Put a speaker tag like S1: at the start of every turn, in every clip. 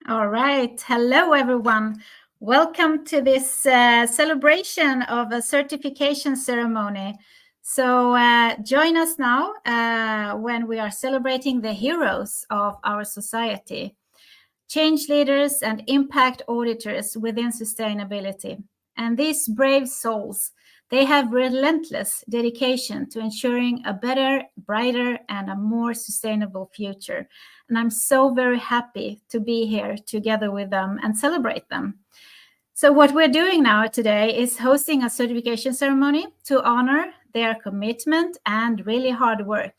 S1: All right. Hello, everyone. Welcome to this celebration of a certification ceremony. So join us now when we are celebrating the heroes of our society, change leaders and impact auditors within sustainability. And these brave souls, they have relentless dedication to ensuring a better, brighter, and a more sustainable future. And I'm so very happy to be here together with them and celebrate them. So what we're doing now today is hosting a certification ceremony to honor their commitment and really hard work.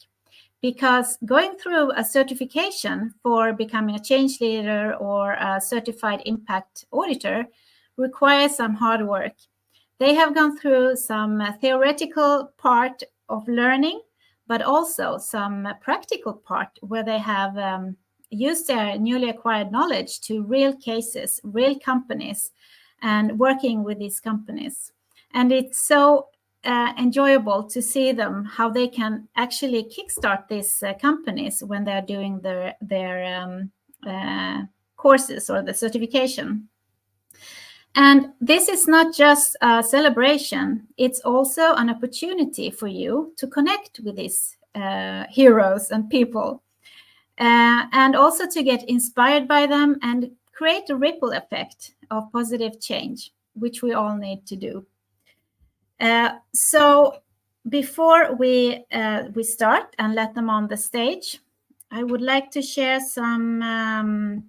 S1: Because going through a certification for becoming a change leader or a certified impact auditor requires some hard work. They have gone through some theoretical part of learning, but also some practical part where they have used their newly acquired knowledge to real cases, real companies, and working with these companies. And it's so enjoyable to see them, how they can actually kickstart these companies when they're doing their courses or the certification. And this is not just a celebration, it's also an opportunity for you to connect with these heroes and people, and also to get inspired by them and create a ripple effect of positive change, which we all need to do. So before we start and let them on the stage, I would like to share some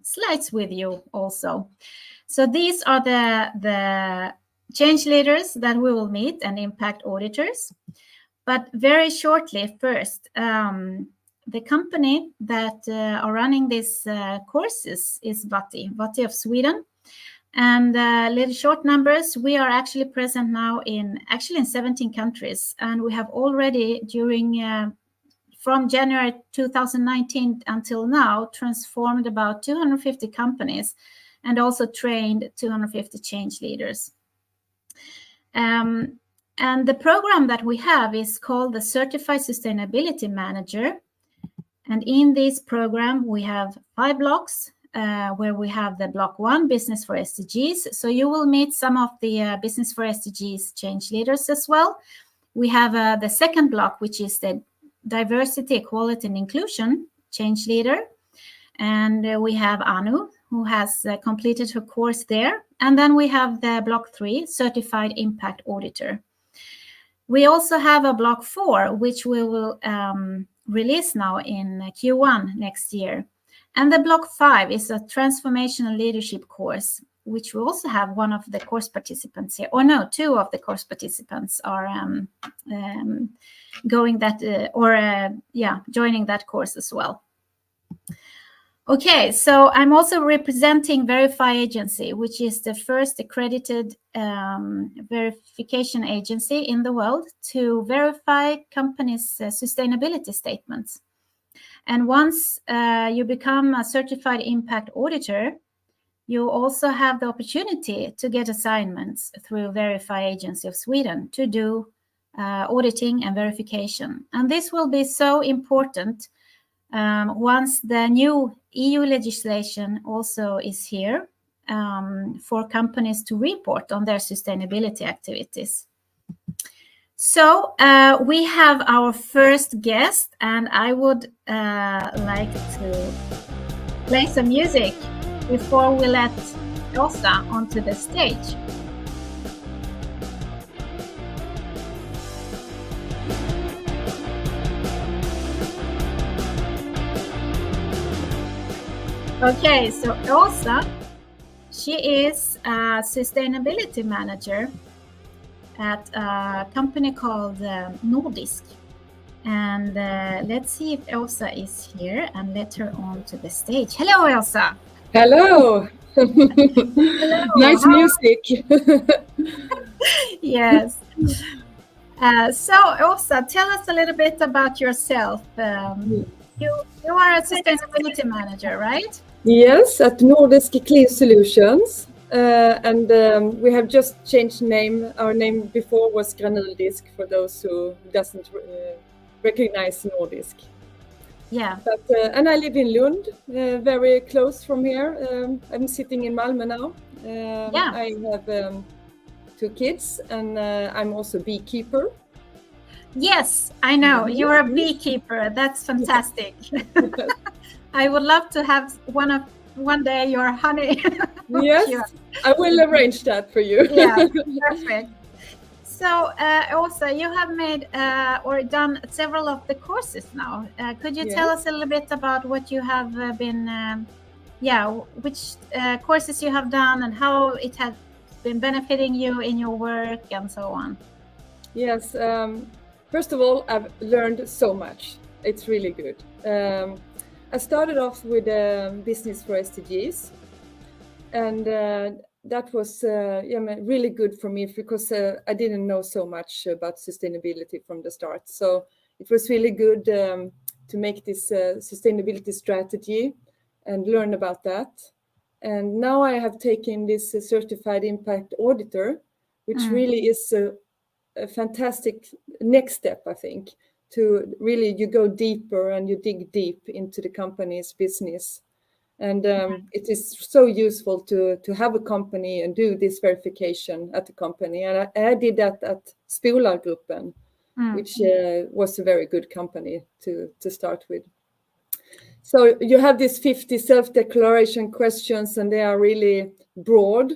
S1: slides with you also. So these are the change leaders that we will meet and impact auditors. But very shortly first, the company that are running these courses is Vati of Sweden. And little short numbers, we are actually present now in 17 countries. And we have already from January 2019 until now, transformed about 250 companies and also trained 250 change leaders. And the program that we have is called the Certified Sustainability Manager. And in this program, we have 5 blocks where we have the block 1, Business for SDGs. So you will meet some of the Business for SDGs change leaders as well. We have the second block, which is the Diversity, Equality and Inclusion change leader. And we have Anu, who has completed her course there. And then we have the block 3, Certified Impact Auditor. We also have a block 4, which we will release now in Q1 next year. And the block 5 is a transformational leadership course, which we also have one of the course participants here, or no, 2 of the course participants are joining that course as well. Okay, so I'm also representing Verify Agency, which is the first accredited verification agency in the world to verify companies' sustainability statements. And once you become a certified impact auditor, you also have the opportunity to get assignments through Verify Agency of Sweden to do auditing and verification. And this will be so important once the new EU legislation also is here for companies to report on their sustainability activities. So we have our first guest, and I would like to play some music before we let Rosa onto the stage. Okay, so Rosa, she is a sustainability manager at a company called Nordisk. And let's see if Elsa is here and let her on to the stage. Hello, Elsa.
S2: Hello.
S1: Hello.
S2: Nice music.
S1: Yes. So, Elsa, tell us a little bit about yourself. You are a sustainability manager, right?
S2: Yes, at Nordisk Clean Solutions. And we have just changed name. Our name before was Granuldisk, for those who doesn't recognize Nordisk.
S1: Yeah.
S2: But and I live in Lund, very close from here. I'm sitting in Malmö now.
S1: Yeah.
S2: I have 2 kids, and I'm also beekeeper.
S1: Yes, I know.
S2: Mhm.
S1: You're a beekeeper. That's fantastic. I would love to have one day your honey.
S2: Yes,
S1: Sure.
S2: I will arrange that for you.
S1: Yeah, perfect. So also you have made or done several of the courses now. Could you tell us a little bit about what you have been, which courses you have done and how it has been benefiting you in your work and so on?
S2: Yes. First of all, I've learned so much. It's really good. I started off with business for SDGs, and that was really good for me because I didn't know so much about sustainability from the start. So it was really good to make this sustainability strategy and learn about that. And now I have taken this certified impact auditor, which really is a fantastic next step, I think, to really you go deeper and you dig deep into the company's business. And it is so useful to have a company and do this verification at the company. And I did that at Spolargruppen, which was a very good company to start with. So you have these 50 self-declaration questions, and they are really broad.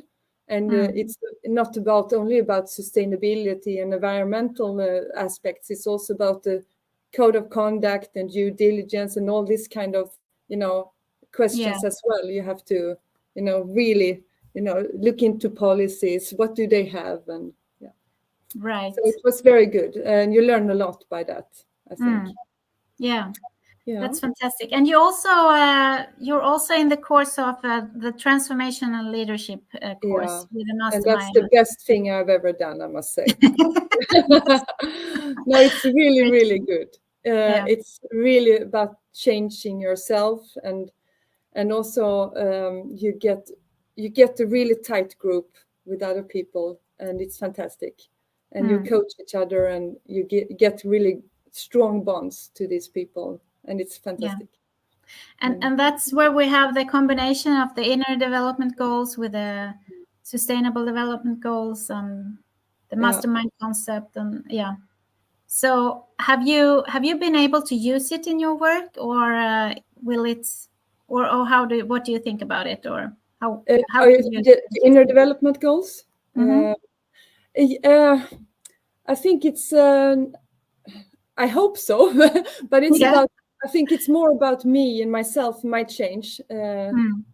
S2: And it's not only about sustainability and environmental aspects. It's also about the code of conduct and due diligence and all this kind of, questions as well. You have to, really, look into policies. What do they have? And
S1: Right.
S2: so it was very good, and you learn a lot by that, I think.
S1: Yeah.
S2: Yeah.
S1: That's fantastic. And you're also in the course of the transformational leadership course with the
S2: And that's
S1: mastermind.
S2: the best thing I've ever done, I must say. No, it's really, really good. It's really about changing yourself, and also you get a really tight group with other people, and it's fantastic. And you coach each other, and you get really strong bonds to these people, and it's fantastic.
S1: And that's where we have the combination of the inner development goals with the sustainable development goals and the mastermind concept. And so have you been able to use it in your work, or will it, or what do you think about it, or how
S2: the inner development goals? I think it's I hope so, but it's about, I think it's more about me and myself, my change. And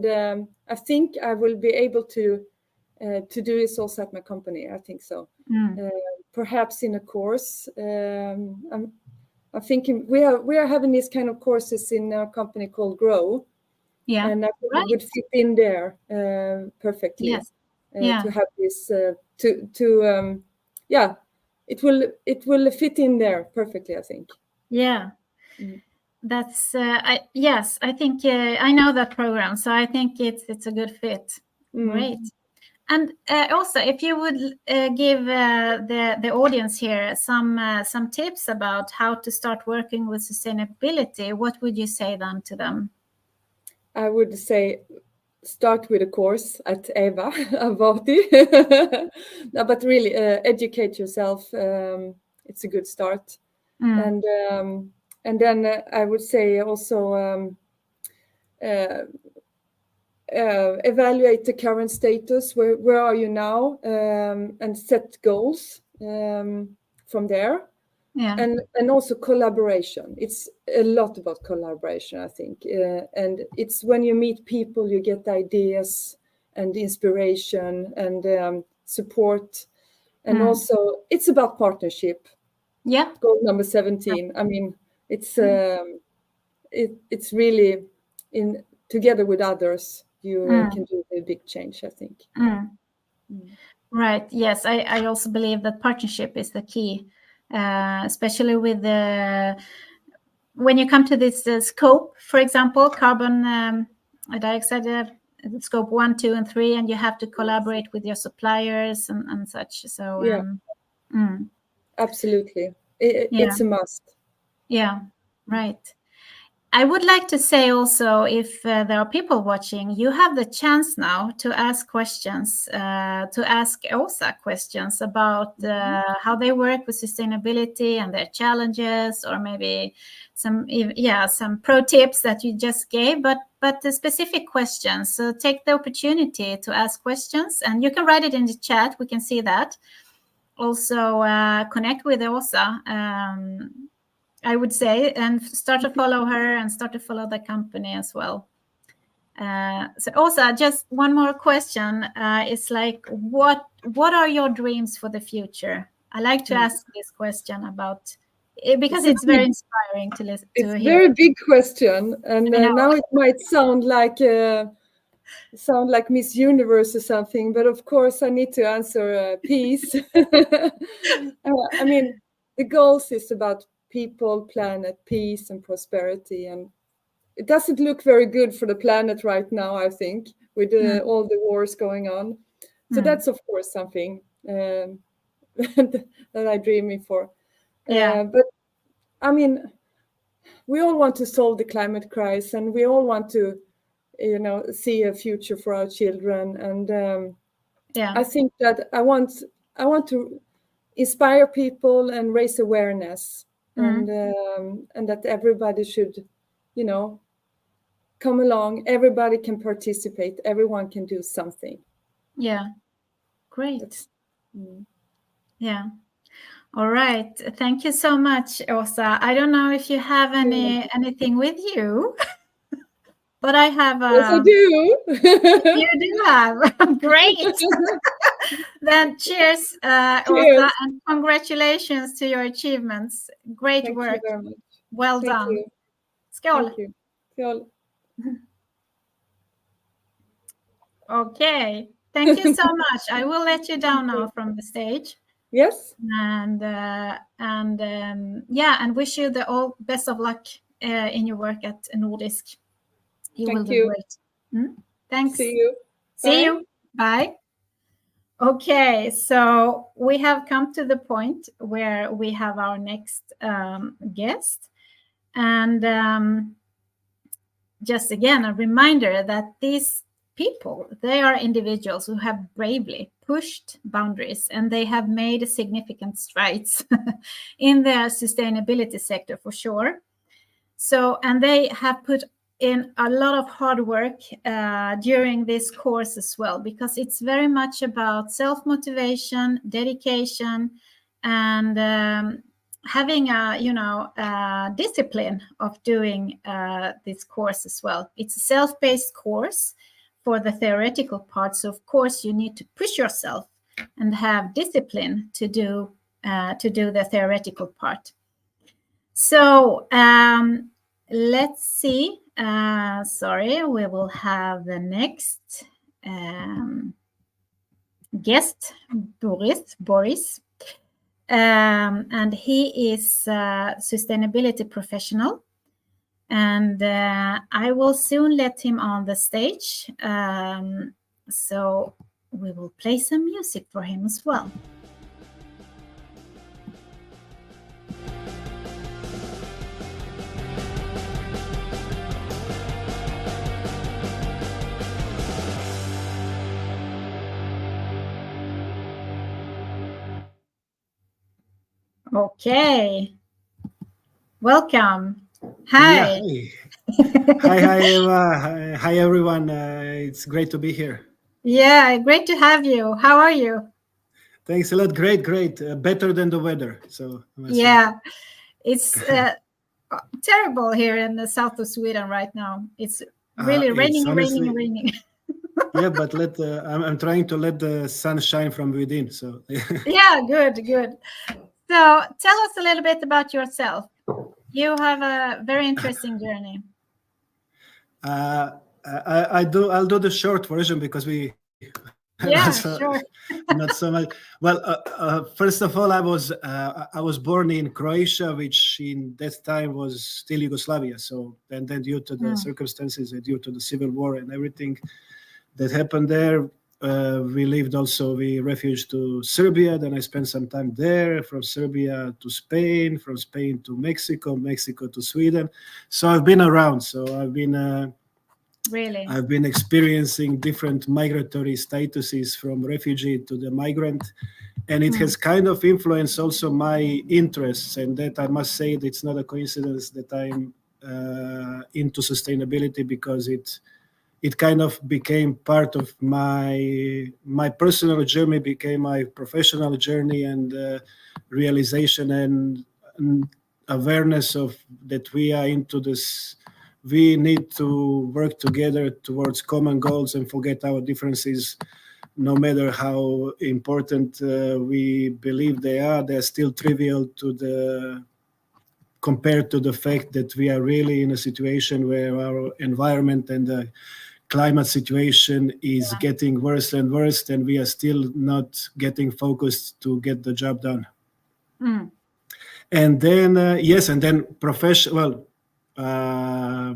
S2: I think I will be able to do this also at my company. I think so. Perhaps in a course. I'm thinking we are having these kind of courses in our company called Grow. And I think it would fit in there perfectly. To have this it will fit in there perfectly, I think.
S1: That's I think I know that program, so I think it's a good fit. Great. And also, if you would give the audience here some tips about how to start working with sustainability, what would you say then to them?
S2: I would say start with a course at Eva Avati. No, but really educate yourself. It's a good start. And then I would say also evaluate the current status. Where are you now? And set goals from there. And also collaboration. It's a lot about collaboration, I think. And it's when you meet people, you get ideas and inspiration and support. And also it's about partnership. Goal number 17. I mean, it's really in together with others, you can do a big change, I think.
S1: Right. Yes, I also believe that partnership is the key, especially with when you come to this scope, for example, carbon dioxide, scope 1, 2, and 3, and you have to collaborate with your suppliers and such. So
S2: absolutely, it's a must.
S1: Yeah, right. I would like to say also, if there are people watching, you have the chance now to ask questions, to ask Åsa questions about how they work with sustainability and their challenges, or maybe some pro tips that you just gave, but the specific questions. So take the opportunity to ask questions, and you can write it in the chat. We can see that. Also, connect with Åsa. I would say, and start to follow her and start to follow the company as well. So also, just one more question. It's like, what are your dreams for the future? I like to ask this question about, because it's very inspiring to listen to.
S2: It's a very big question, and now it might sound like Miss Universe or something, but of course I need to answer peace. I mean, the goals is about people, planet, peace, and prosperity, and it doesn't look very good for the planet right now, I think, with all the wars going on. So that's of course something that I'm dreaming for. But I mean, we all want to solve the climate crisis, and we all want to, see a future for our children. And I think that I want to inspire people and raise awareness. And that everybody should, come along. Everybody can participate. Everyone can do something.
S1: Yeah, great. Yeah. All right. Thank you so much, Åsa. I don't know if you have anything with you, but I have.
S2: Yes, I do.
S1: You do have. Great. Then cheers, Åsa, and congratulations to your achievements. Great work.
S2: Thank you very much.
S1: Well done. Skål.
S2: Thank you. Skål.
S1: Okay. Thank you so much. I will let you down now from the stage.
S2: Yes.
S1: And wish you the all best of luck in your work at Nordisk. You will do great. Thanks.
S2: See you.
S1: See you. Bye. Okay, so we have come to the point where we have our next guest. And just again, a reminder that these people, they are individuals who have bravely pushed boundaries, and they have made significant strides in their sustainability sector for sure. So, and they have put in a lot of hard work during this course as well, because it's very much about self-motivation, dedication, and having a discipline of doing this course as well. It's a self-paced course for the theoretical part. So of course you need to push yourself and have discipline to do the theoretical part. So let's see. Sorry, we will have the next guest, Boris. And he is a sustainability professional. And I will soon let him on the stage. So we will play some music for him as well. Okay. Welcome. Hi.
S3: Yeah, hi, Eva. Hi, everyone. It's great to be here.
S1: Yeah, great to have you. How are you?
S3: Thanks a lot. Great. Better than the weather. So
S1: yeah, it's terrible here in the south of Sweden right now. It's really raining.
S3: Yeah, but I'm trying to let the sun shine from within. So
S1: yeah, good. So tell us a little bit about yourself. You have a very interesting journey.
S3: I'll do the short version because we.
S1: Yeah, sure.
S3: Not so much. Well, first of all, I was born in Croatia, which in that time was still Yugoslavia. So and then due to the circumstances, due to the civil war and everything that happened there, we refuged to Serbia. Then I spent some time there. From Serbia to Spain, from Spain to Mexico, Mexico to Sweden. So I've been around. So I've been experiencing different migratory statuses from refugee to the migrant, and it has kind of influenced also my interests. And that I must say, that it's not a coincidence that I'm into sustainability, because it kind of became part of my personal journey, became my professional journey, and realization and awareness of that we are into this. We need to work together towards common goals and forget our differences. No matter how important we believe they're still trivial compared to the fact that we are really in a situation where our environment and the climate situation is getting worse and worse, and we are still not getting focused to get the job done. And then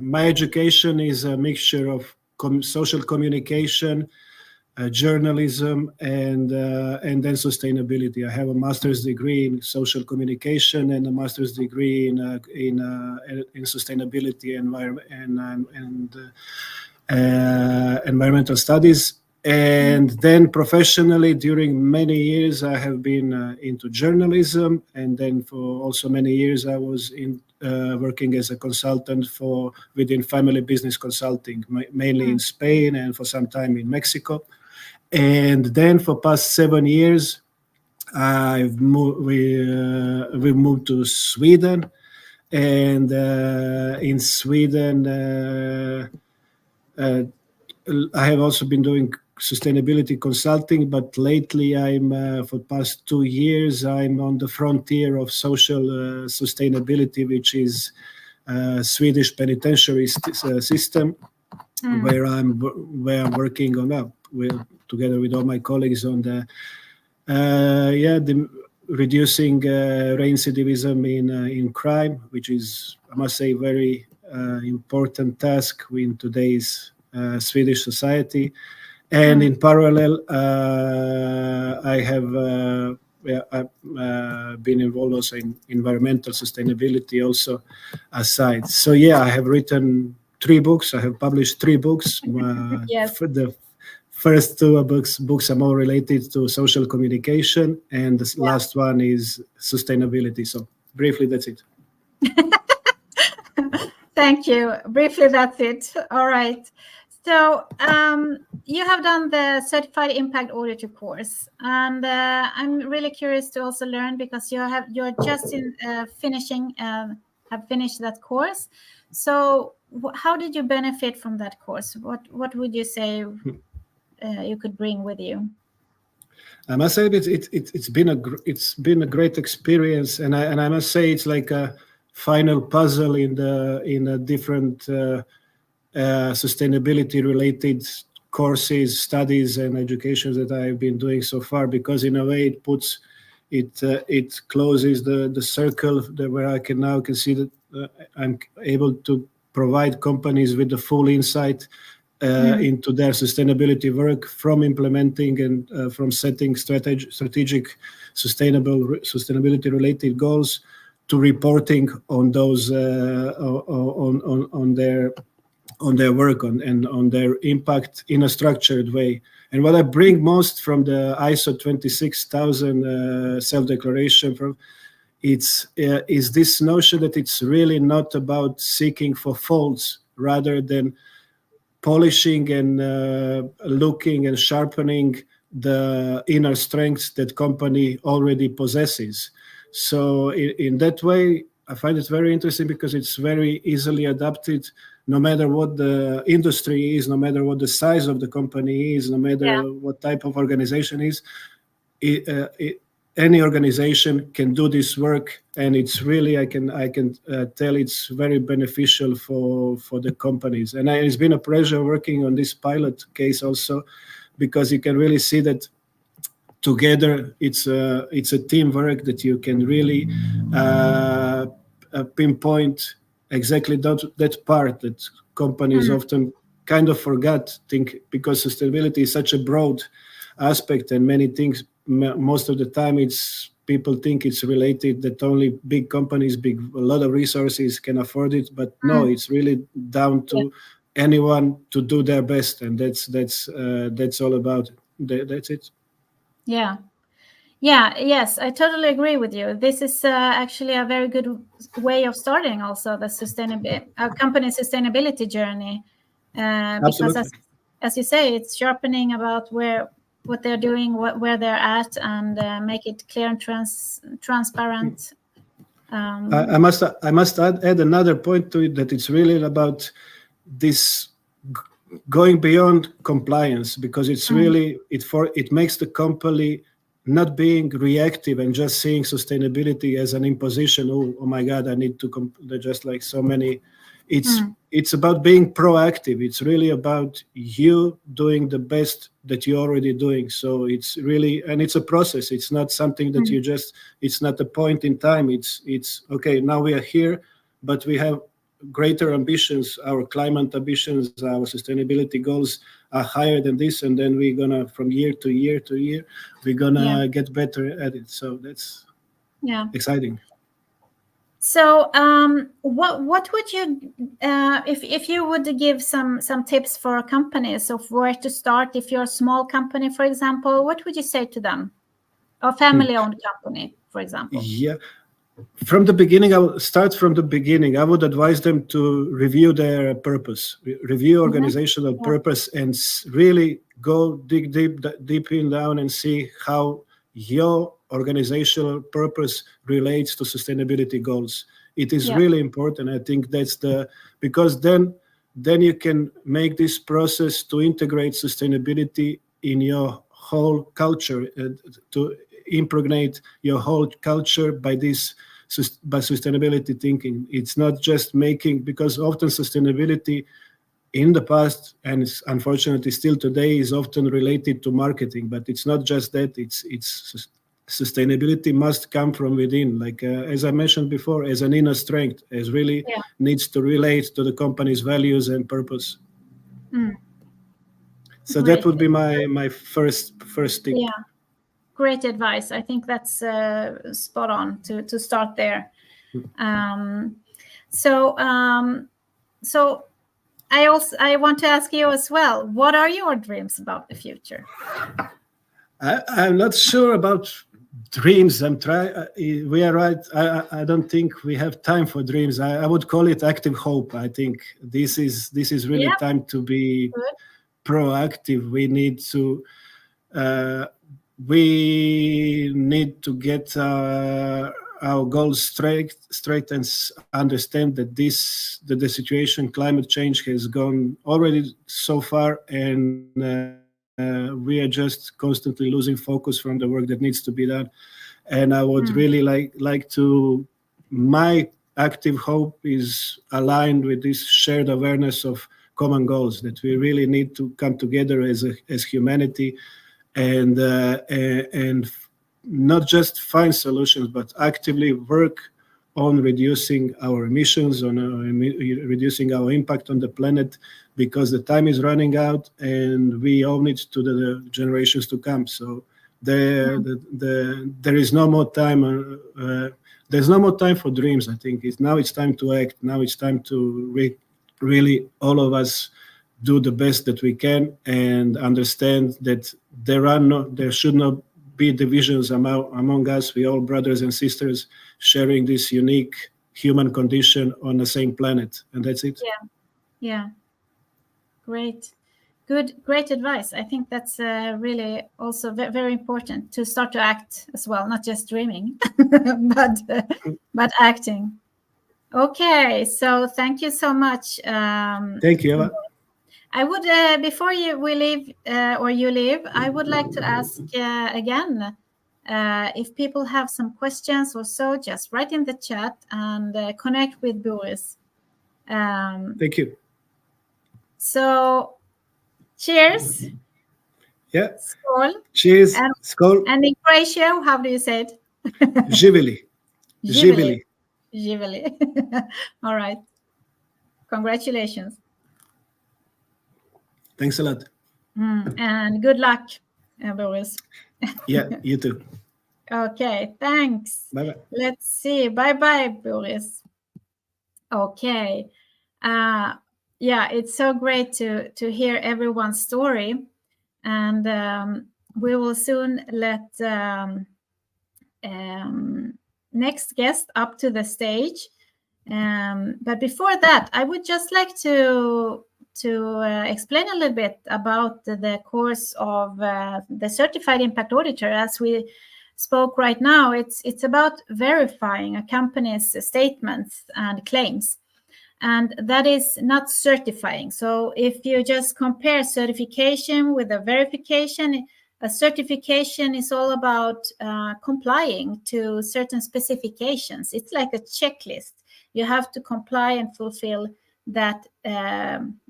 S3: my education is a mixture of social communication, journalism, and then sustainability. I have a master's degree in social communication and a master's degree in sustainability and environmental studies. And then professionally, during many years, I have been into journalism, and then for also many years I was working as a consultant within family business consulting, mainly in Spain and for some time in Mexico. And then for past 7 years, we moved to Sweden, and in Sweden I have also been doing sustainability consulting, but lately for the past 2 years, I'm on the frontier of social sustainability, which is Swedish penitentiary system, where I'm working on together with all my colleagues on the reducing recidivism in crime, which is, I must say, very important task in today's Swedish society. And in parallel, I have been involved also in environmental sustainability also aside. So I have written 3 books. I have published 3 books. For the first 2 books are more related to social communication, and the last one is sustainability. So briefly, that's it.
S1: Thank you. Briefly, that's it. All right. So you have done the Certified Impact Auditor course, and I'm really curious to also learn, because you're just have finished that course. So how did you benefit from that course? What would you say you could bring with you?
S3: I must say it's been a great experience, and I must say it's like a final puzzle in a different sustainability related courses, studies, and education that I've been doing so far, because in a way it closes the circle where I can see that I'm able to provide companies with the full insight into their sustainability work, from implementing and from setting strategic sustainability related goals to reporting on those on their work and on their impact in a structured way. And what I bring most from the ISO 26000 self-declaration is this notion that it's really not about seeking for faults, rather than polishing and looking and sharpening the inner strengths that company already possesses. So in that way, I find it very interesting, because it's very easily adapted, no matter what the industry is, no matter what the size of the company is, no matter what type of organization is. Any organization can do this work, and it's really, I can tell it's very beneficial for the companies. And it's been a pleasure working on this pilot case also, because you can really see that together it's a teamwork, that you can really pinpoint exactly that part that companies often kind of forgot, because sustainability is such a broad aspect, and many things, most of the time people think it's related that only big companies, a lot of resources can afford it, but no, it's really down to anyone to do their best, and that's all about it. That's it.
S1: Yes, I totally agree with you. This is actually a very good way of starting also the company sustainability journey, because as you say, it's sharpening about what they're doing, where they're at, and make it clear and transparent.
S3: I must add another point to it, that it's really about this going beyond compliance, because it's really it makes the company not being reactive and just seeing sustainability as an imposition. Oh my God, I need to just like so many. It's about being proactive. It's really about you doing the best that you're already doing. So it's really, and it's a process. It's not something that you just, it's not a point in time. It's okay, now we are here, but we have greater ambitions. Our climate ambitions, our sustainability goals are higher than this, and then we're gonna, from year to year to year, we're gonna get better at it. So that's exciting.
S1: So what would you if you would give some tips for companies of where to start? If you're a small company, for example, what would you say to them? A family-owned company, for example.
S3: From the beginning, I would start from the beginning. I would advise them to review their purpose, review organizational purpose, and really go dig deep in down and see how your organizational purpose relates to sustainability goals. It is really important. I think that's because then you can make this process to integrate sustainability in your whole culture, to impregnate your whole culture by sustainability thinking. It's not just because often sustainability in the past, and it's unfortunately still today, is often related to marketing, but it's not just that. It's sustainability must come from within, like as I mentioned before, as an inner strength, as really needs to relate to the company's values and purpose. So that would be my first tip.
S1: Great advice. I think that's spot on to start there. So I want to ask you as well, what are your dreams about the future?
S3: I'm not sure about dreams. We are right. I don't think we have time for dreams. I would call it active hope. I think this is really time to be proactive. We need to get our goals straight and understand that the situation, climate change, has gone already so far, and we are just constantly losing focus from the work that needs to be done. And I would really like to. My active hope is aligned with this shared awareness of common goals, that we really need to come together as humanity, and not just find solutions, but actively work on reducing our emissions, on reducing our impact on the planet, because the time is running out and we owe it to the generations to come. So there is no more time. There's no more time for dreams. I think now it's time to act. Now it's time to really all of us do the best that we can, and understand that there should not be divisions among us. We all brothers and sisters sharing this unique human condition on the same planet, and that's it.
S1: Yeah. Great advice. I think that's really also very important to start to act as well, not just dreaming, but acting. Okay, so thank you so much.
S3: Thank you, Eva.
S1: I would, before we leave, or you leave, I would like to ask again, if people have some questions or so, just write in the chat and connect with Boris.
S3: Thank you.
S1: So, cheers.
S3: Yeah.
S1: Skål.
S3: Cheers. Skål.
S1: And in Croatian, how do you say it?
S3: Živeli. Živeli.
S1: Živeli. All right. Congratulations.
S3: Thanks a lot.
S1: And good luck, Boris.
S3: Yeah, you too.
S1: Okay, thanks.
S3: Bye-bye.
S1: Let's see. Bye-bye, Boris. Okay. Yeah, it's so great to hear everyone's story. And we will soon let next guest up to the stage. But before that, I would just like to explain a little bit about the course of the Certified Impact Auditor. As we spoke right now, it's about verifying a company's statements and claims, and that is not certifying. So if you just compare certification with a verification, a certification is all about complying to certain specifications. It's like a checklist. You have to comply and fulfill that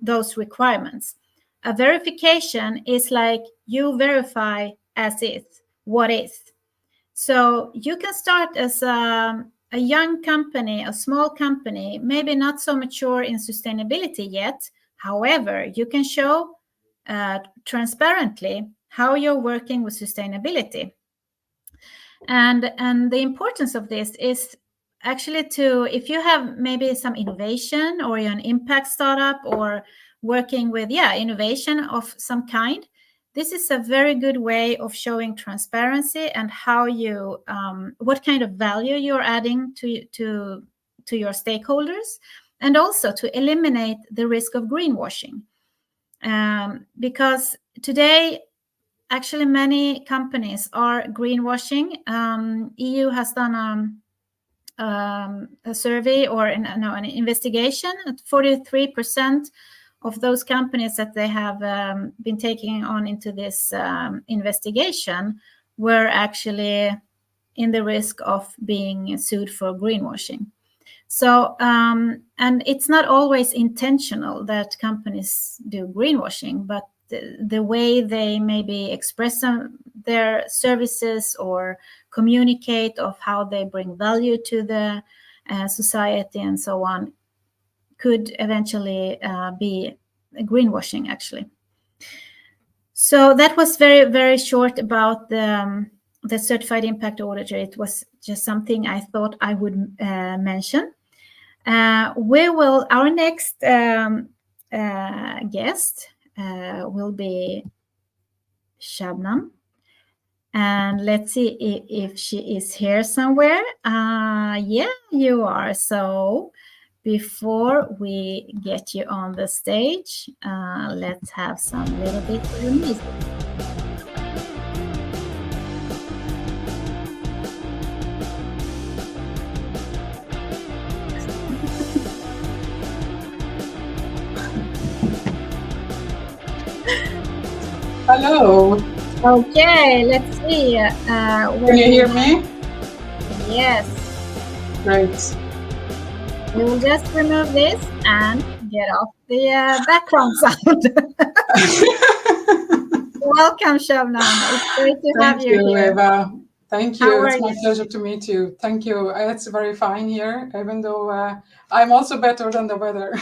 S1: those requirements. A verification is like you verify as is, what is. So you can start as a young company, a small company, maybe not so mature in sustainability yet. However, you can show transparently how you're working with sustainability. And the importance of this is actually if you have maybe some innovation, or you're an impact startup, or working with innovation of some kind, this is a very good way of showing transparency and how you what kind of value you're adding to your stakeholders, and also to eliminate the risk of greenwashing. Because today, actually, many companies are greenwashing. EU has done a survey, or an investigation. 43% of those companies that they have been taking on into this investigation were actually in the risk of being sued for greenwashing. So, and it's not always intentional that companies do greenwashing, but the way they maybe express their services or communicate of how they bring value to the society and so on could eventually be greenwashing, actually. So that was very, very short about the Certified Impact Auditor. It was just something I thought I would mention. Our next guest will be Shabnam. And let's see if she is here somewhere. Yeah, you are. So before we get you on the stage, let's have some little bit of music.
S4: Hello.
S1: Okay, let's see.
S4: Can you hear me?
S1: Yes.
S4: Great.
S1: We will just remove this and get off the background sound. Welcome, Shabnam. It's great to have you here.
S4: Thank you, Eva. Thank you.
S1: How
S4: It's
S1: are
S4: my
S1: you?
S4: pleasure to meet you. Thank you. It's very fine here, even though I'm also better than the weather.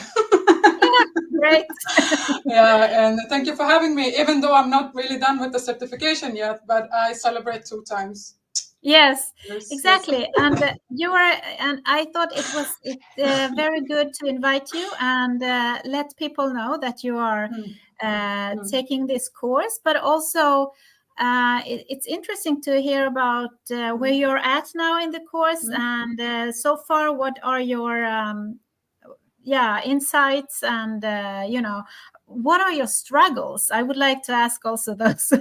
S1: Great.
S4: Yeah, and thank you for having me, even though I'm not really done with the certification yet, but I celebrate 2 times.
S1: Yes,
S4: Yes,
S1: exactly.
S4: yes.
S1: And I thought it's very good to invite you and let people know that you are taking this course, but also it's interesting to hear about where you're at now in the course, and so far, what are your insights, and what are your struggles? I would like to ask also those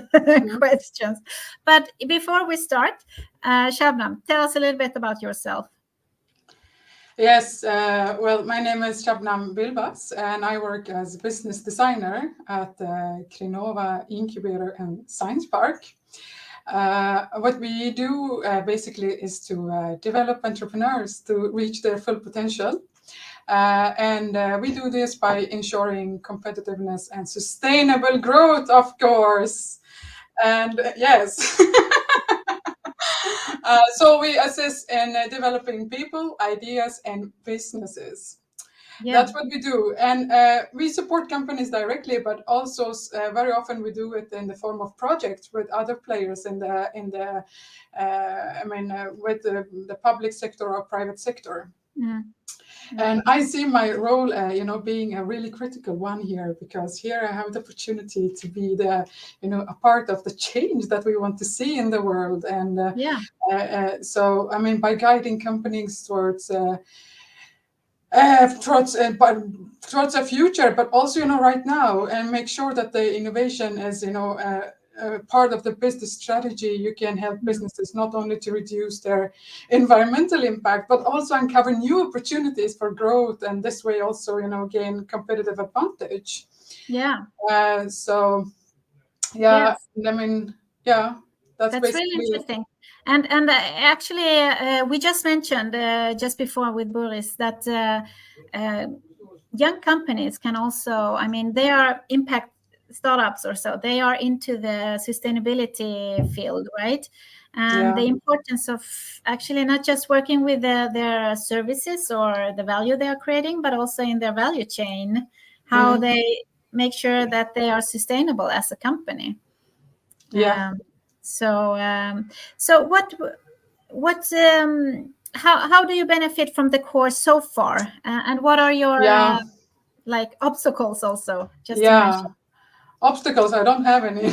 S1: questions. But before we start, Shabnam, tell us a little bit about yourself.
S4: Yes, well, my name is Shabnam Bilbas, and I work as a business designer at Crinova Incubator and Science Park. What we do basically is to develop entrepreneurs to reach their full potential. And we do this by ensuring competitiveness and sustainable growth, of course. And yes. So we assist in developing people, ideas, and businesses. That's what we do. And we support companies directly, but also very often we do it in the form of projects with other players with the public sector or private sector. And I see my role, being a really critical one here, because here I have the opportunity to be a part of the change that we want to see in the world. And so, I mean, by guiding companies towards a future, but also, right now, and make sure that the innovation is, part of the business strategy. You can help businesses not only to reduce their environmental impact, but also uncover new opportunities for growth, and this way also, gain competitive advantage. So, I mean, that's
S1: really interesting. And actually, we just mentioned just before with Boris that young companies can also, I mean, they are impact startups or so. They are into the sustainability field, right? And the importance of actually not just working with their services or the value they are creating, but also in their value chain, how they make sure that they are sustainable as a company. So how do you benefit from the course so far, and what are your like obstacles also? Just to mention.
S4: Obstacles, I don't have any.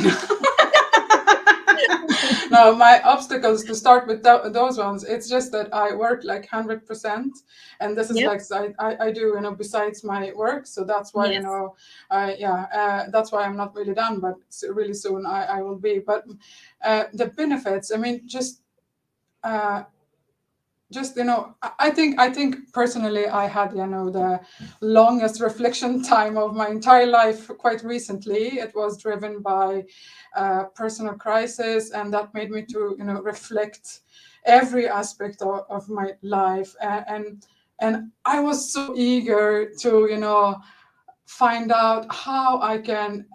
S4: No, my obstacles, to start with those ones, it's just that I work like 100%, and this is like I do, besides my work. So that's why that's why I'm not really done, but really soon I will be. But the benefits, I mean, I think personally I had the longest reflection time of my entire life quite recently. It was driven by personal crisis, and that made me to reflect every aspect of my life, and I was so eager to find out how I can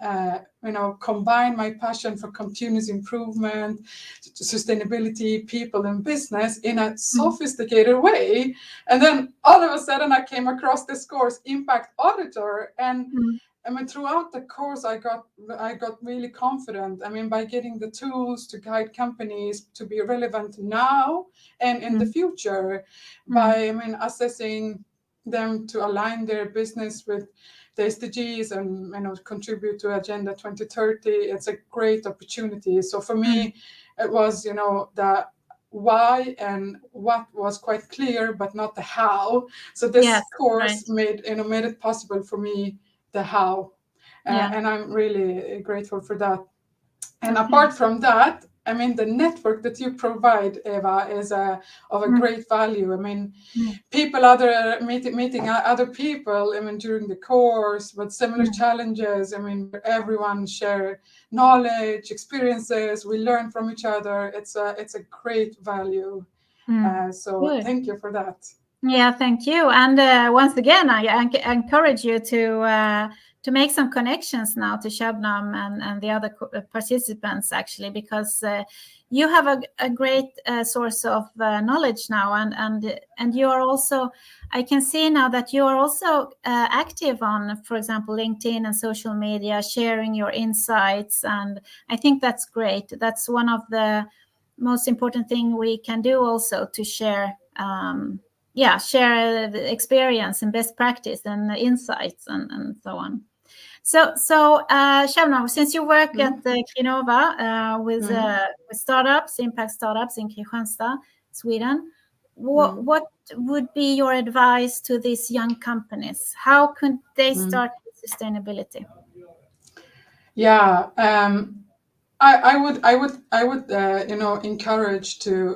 S4: combine my passion for continuous improvement, sustainability, people, and business in a sophisticated way. And then all of a sudden I came across this course, Impact Auditor, and I mean, throughout the course I got really confident. I mean, by getting the tools to guide companies to be relevant now and in the future, by assessing them to align their business with the SDGs and contribute to Agenda 2030. It's a great opportunity. So for me, it was the why and what was quite clear, but not the how. So this course made it possible for me the how, and I'm really grateful for that. And apart from that, I mean, the network that you provide, Eva, is of a great value. I mean, meeting other people, I mean, during the course with similar challenges. I mean, everyone share knowledge, experiences. We learn from each other. It's a great value. So thank you for that.
S1: Yeah, thank you. And once again, I encourage you to make some connections now to Shabnam and the other participants, actually, because you have a great source of knowledge now, and you are also, I can see now that you are also active on, for example, LinkedIn and social media, sharing your insights, and I think that's great. That's one of the most important thing we can do, also to share share the experience and best practice and insights and so on. So Shabnam, since you work at Krinova with startups, impact startups in Kristianstad, Sweden, what would be your advice to these young companies? How could they start with sustainability?
S4: Yeah, I would encourage to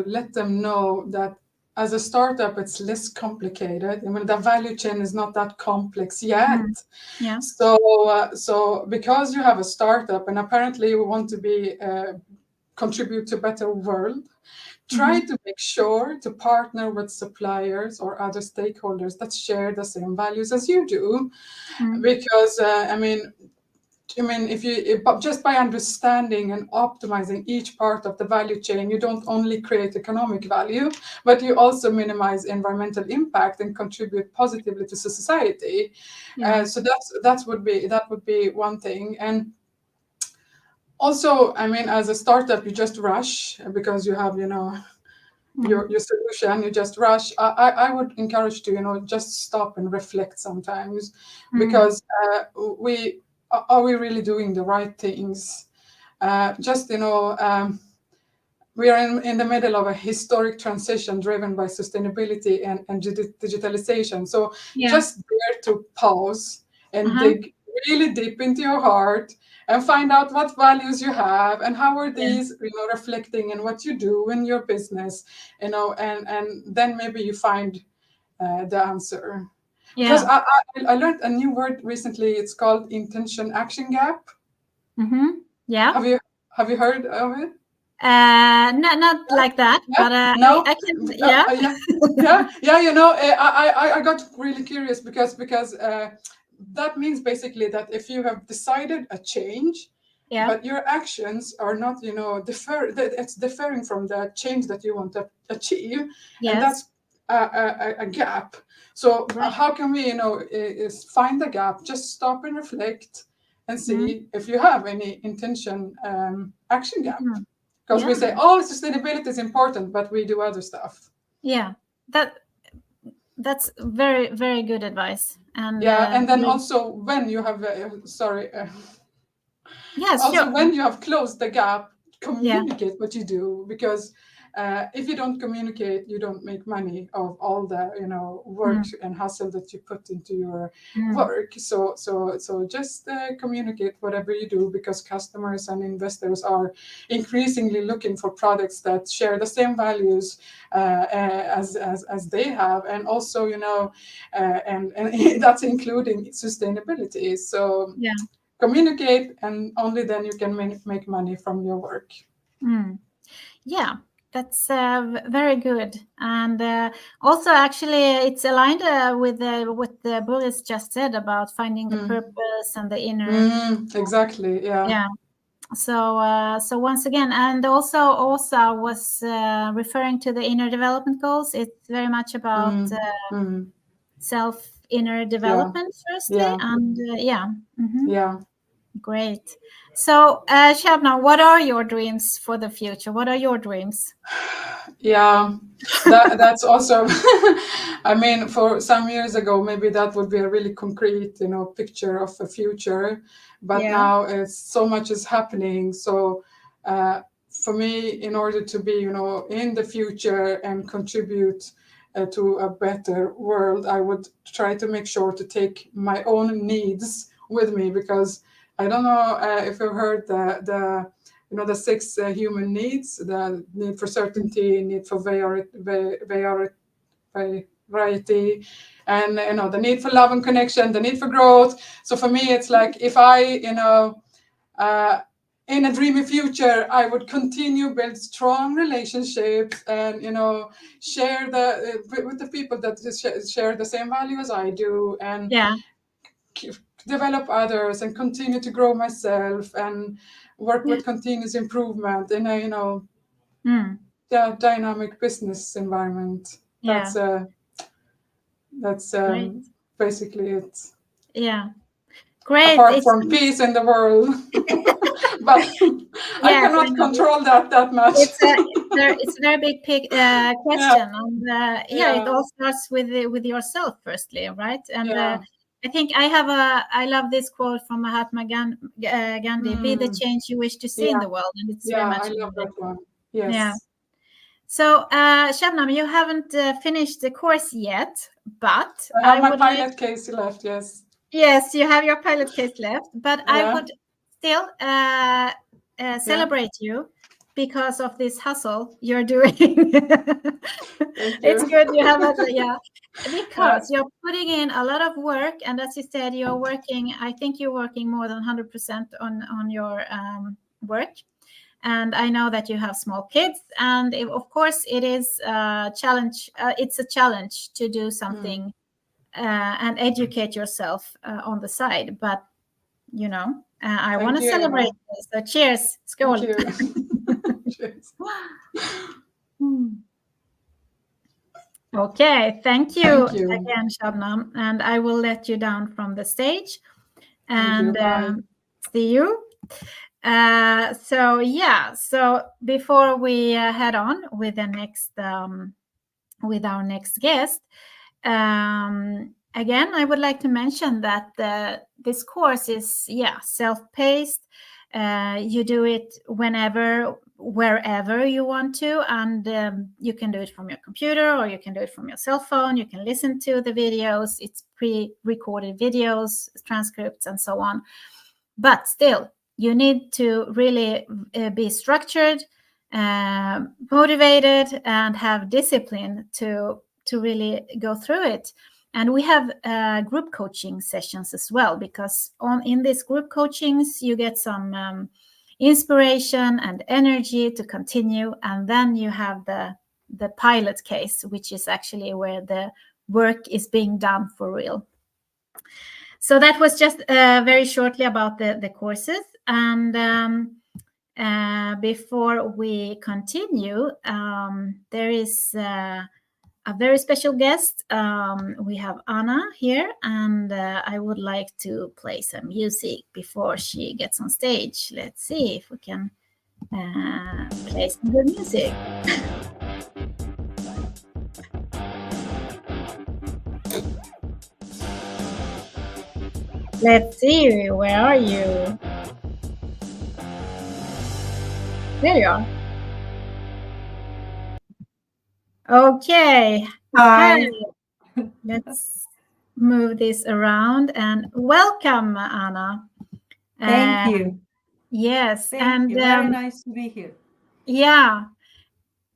S4: let them know that as a startup, it's less complicated. I mean, the value chain is not that complex yet. So because you have a startup and apparently you want to contribute to a better world, try to make sure to partner with suppliers or other stakeholders that share the same values as you do. Because, I mean, I mean, but just by understanding and optimizing each part of the value chain, you don't only create economic value, but you also minimize environmental impact and contribute positively to society.
S1: Yeah.
S4: So that would be one thing. And also, I mean, as a startup, you just rush because you have, your solution, you just rush. I would encourage to, just stop and reflect sometimes, because are we really doing the right things? We are in the middle of a historic transition driven by sustainability and digitalization. So just dare to pause and dig really deep into your heart and find out what values you have and how are these reflecting in what you do in your business, and then maybe you find the answer. Because I learned a new word recently. It's called intention action gap.
S1: Yeah.
S4: Have you heard of it?
S1: Not like that, but
S4: no.
S1: I can.
S4: I got really curious because that means basically that if you have decided a change, but your actions are not, it's differing from the change that you want to achieve, and that's a gap. So how can we, is find the gap? Just stop and reflect and see if you have any intention action gap. Because we say, sustainability is important, but we do other stuff.
S1: Yeah, that's very, very good advice. And
S4: and then also when you have, when you have closed the gap, communicate what you do, because if you don't communicate, you don't make money of all the work and hustle that you put into your work. So just communicate whatever you do, because customers and investors are increasingly looking for products that share the same values as they have, and also and that's including sustainability. So communicate, and only then you can make money from your work.
S1: Yeah, that's very good. And also, actually, it's aligned with what Boris just said about finding the purpose and the inner.
S4: Exactly. Yeah.
S1: So once again, and also Åsa was referring to the inner development goals. It's very much about inner development firstly, and Great. So, Shabnam, what are your dreams for the future? What are your dreams?
S4: That's also, I mean, for some years ago, maybe that would be a really concrete, picture of a future. But now so much is happening. So for me, in order to be, in the future and contribute to a better world, I would try to make sure to take my own needs with me, because I don't know if you've heard the 6 human needs: the need for certainty, need for variety, and the need for love and connection, the need for growth. So for me, it's like, if I in a dreamy future, I would continue build strong relationships and share with the people that share the same value as I do, and develop others and continue to grow myself and work with continuous improvement in a dynamic business environment. That's basically it.
S1: Great.
S4: Apart from peace in the world. But I cannot control that much.
S1: It's a very big question, and it all starts with yourself firstly, right? And I think I love this quote from Mahatma Gandhi: "Be the change you wish to see in the world," and it's very much.
S4: I love that one. Yes.
S1: Yeah. So, Shabnam, you haven't finished the course yet, but
S4: I have my pilot case left. Yes.
S1: Yes, you have your pilot case left, but I would still celebrate you because of this hustle you're doing. It's good you have it, because you're putting in a lot of work, and as you said, I think you're working more than 100% on your work. And I know that you have small kids, and of course it is a challenge. It's a challenge to do something and educate yourself on the side, but I
S4: Thank
S1: want to
S4: you, Eva.
S1: celebrate this. So cheers. Skål.
S4: Thank you. Cheers.
S1: Okay, thank you,
S4: Thank you.
S1: again, Shabnam, and I will let you down from the stage.
S4: Thank you.
S1: And
S4: Bye.
S1: see you. So before we head on with the next with our next guest, again, I would like to mention that this course is self-paced. You do it whenever, wherever you want to, and you can do it from your computer or you can do it from your cell phone. You can listen to the videos. It's pre-recorded videos, transcripts, and so on. But still, you need to really be structured, motivated, and have discipline to really go through it. And we have group coaching sessions as well, because in these group coachings, you get some inspiration and energy to continue. And then you have the pilot case, which is actually where the work is being done for real. So that was just very shortly about the courses. And before we continue, there is a very special guest. We have Anna here, and I would like to play some music before she gets on stage. Let's see if we can play some good music. Let's see, where are you? There you are. Okay.
S5: Hi.
S1: Let's move this around and welcome, Anna.
S5: Thank you.
S1: Yes.
S5: Thank you. Very nice to be here.
S1: Yeah.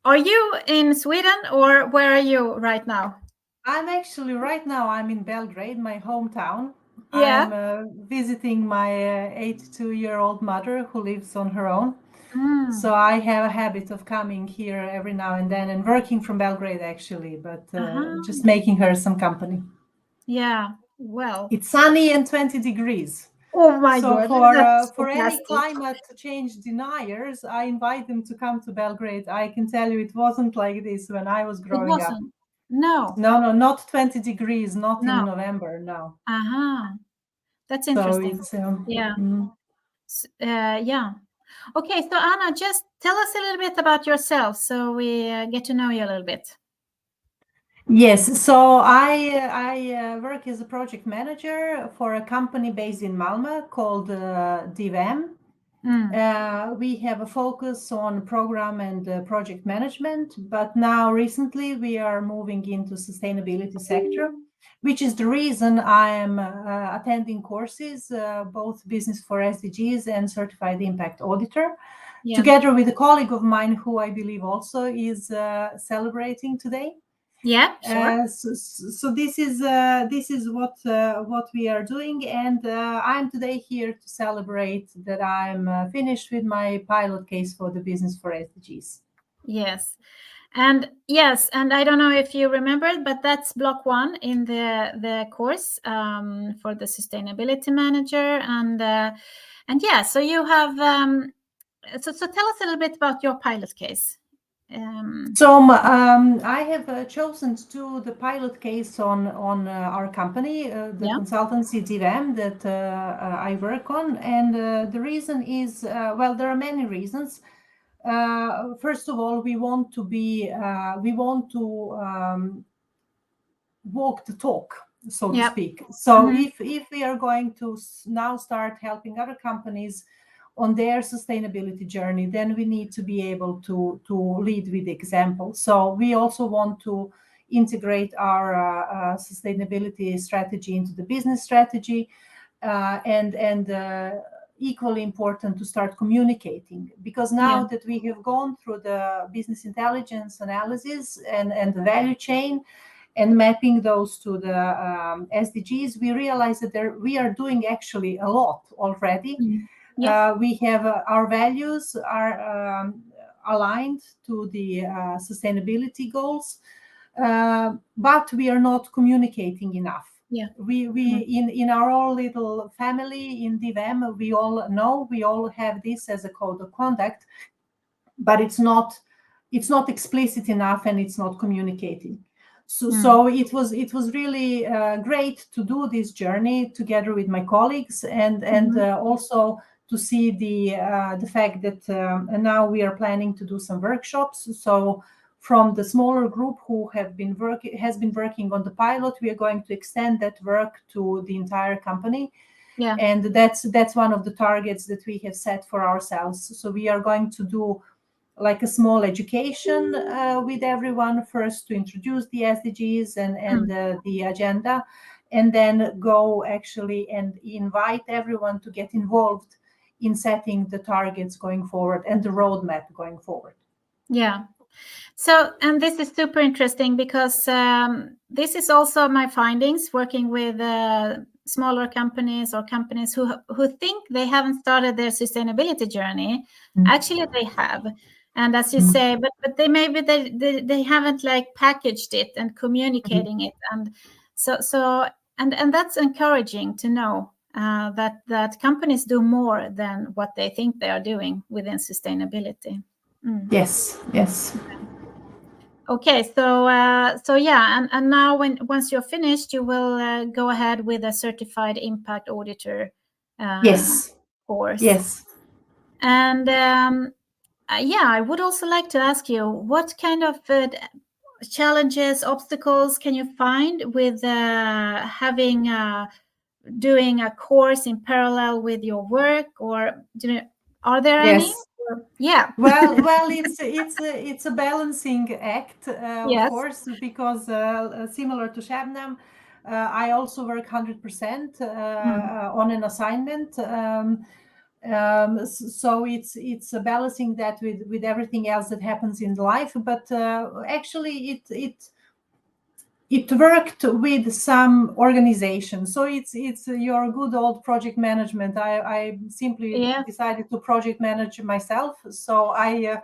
S1: Are you in Sweden or where are you right now?
S5: I'm actually right now, I'm in Belgrade, my hometown.
S1: Yeah.
S5: I'm visiting my 82-year-old mother who lives on her own.
S1: Mm.
S5: So I have a habit of coming here every now and then and working from Belgrade actually, but just making her some company.
S1: Yeah. Well,
S5: it's sunny and 20 degrees.
S1: Oh my
S5: so
S1: God.
S5: for any climate change deniers, I invite them to come to Belgrade. I can tell you it wasn't like this when I was growing up.
S1: No,
S5: not 20 degrees, not in November, no.
S1: That's interesting.
S5: So it's,
S1: yeah. Okay, so Anna, just tell us a little bit about yourself so we get to know you a little bit.
S5: Yes, so I work as a project manager for a company based in Malmö called DVM. We have a focus on program and project management, but now recently we are moving into sustainability sector, which is the reason I am attending courses, both Business for SDGs and Certified Impact Auditor, together with a colleague of mine who I believe also is celebrating today.
S1: Yeah, sure.
S5: So this is what we are doing, and I'm today here to celebrate that I'm finished with my pilot case for the Business for SDGs.
S1: Yes, and I don't know if you remembered, but that's block 1 in the course for the sustainability manager, and yeah, so you have so tell us a little bit about your pilot case.
S5: I have chosen to do the pilot case on our company, the consultancy DVM that I work on, and the reason is there are many reasons. First of all, we want to walk the talk, so to speak. So if we are going to now start helping other companies on their sustainability journey, then we need to be able to lead with example. So we also want to integrate our sustainability strategy into the business strategy, and equally important to start communicating, because now that we have gone through the business intelligence analysis and the value chain and mapping those to the SDGs, we realize that we are doing actually a lot already. We have our values are aligned to the sustainability goals, but we are not communicating enough.
S1: Yeah.
S5: We in our own little family in DVM, we all have this as a code of conduct, but it's not explicit enough and it's not communicating. So it was really great to do this journey together with my colleagues, and also to see the fact that now we are planning to do some workshops. So from the smaller group who has been working on the pilot, we are going to extend that work to the entire company.
S1: Yeah.
S5: And that's one of the targets that we have set for ourselves. So we are going to do like a small education with everyone first to introduce the SDGs and the agenda, and then go actually and invite everyone to get involved in setting the targets going forward and the roadmap going forward.
S1: Yeah. So, and this is super interesting because this is also my findings working with smaller companies or companies who think they haven't started their sustainability journey. Actually, they have. And as you say, but they maybe they haven't like packaged it and communicating it, and so and that's encouraging to know that companies do more than what they think they are doing within sustainability.
S5: Yes.
S1: Okay, so yeah, and now once you're finished, you will go ahead with a certified impact auditor course.
S5: Yes.
S1: And yeah, I would also like to ask you, what kind of challenges, obstacles can you find with having doing a course in parallel with your work, or are there any? Yeah.
S5: Well, it's a balancing act, of course, because similar to Shabnam, I also work 100% on an assignment. So it's a balancing that with everything else that happens in life. But actually, it worked with some organization. So it's your good old project management. I simply decided to project manage myself. So I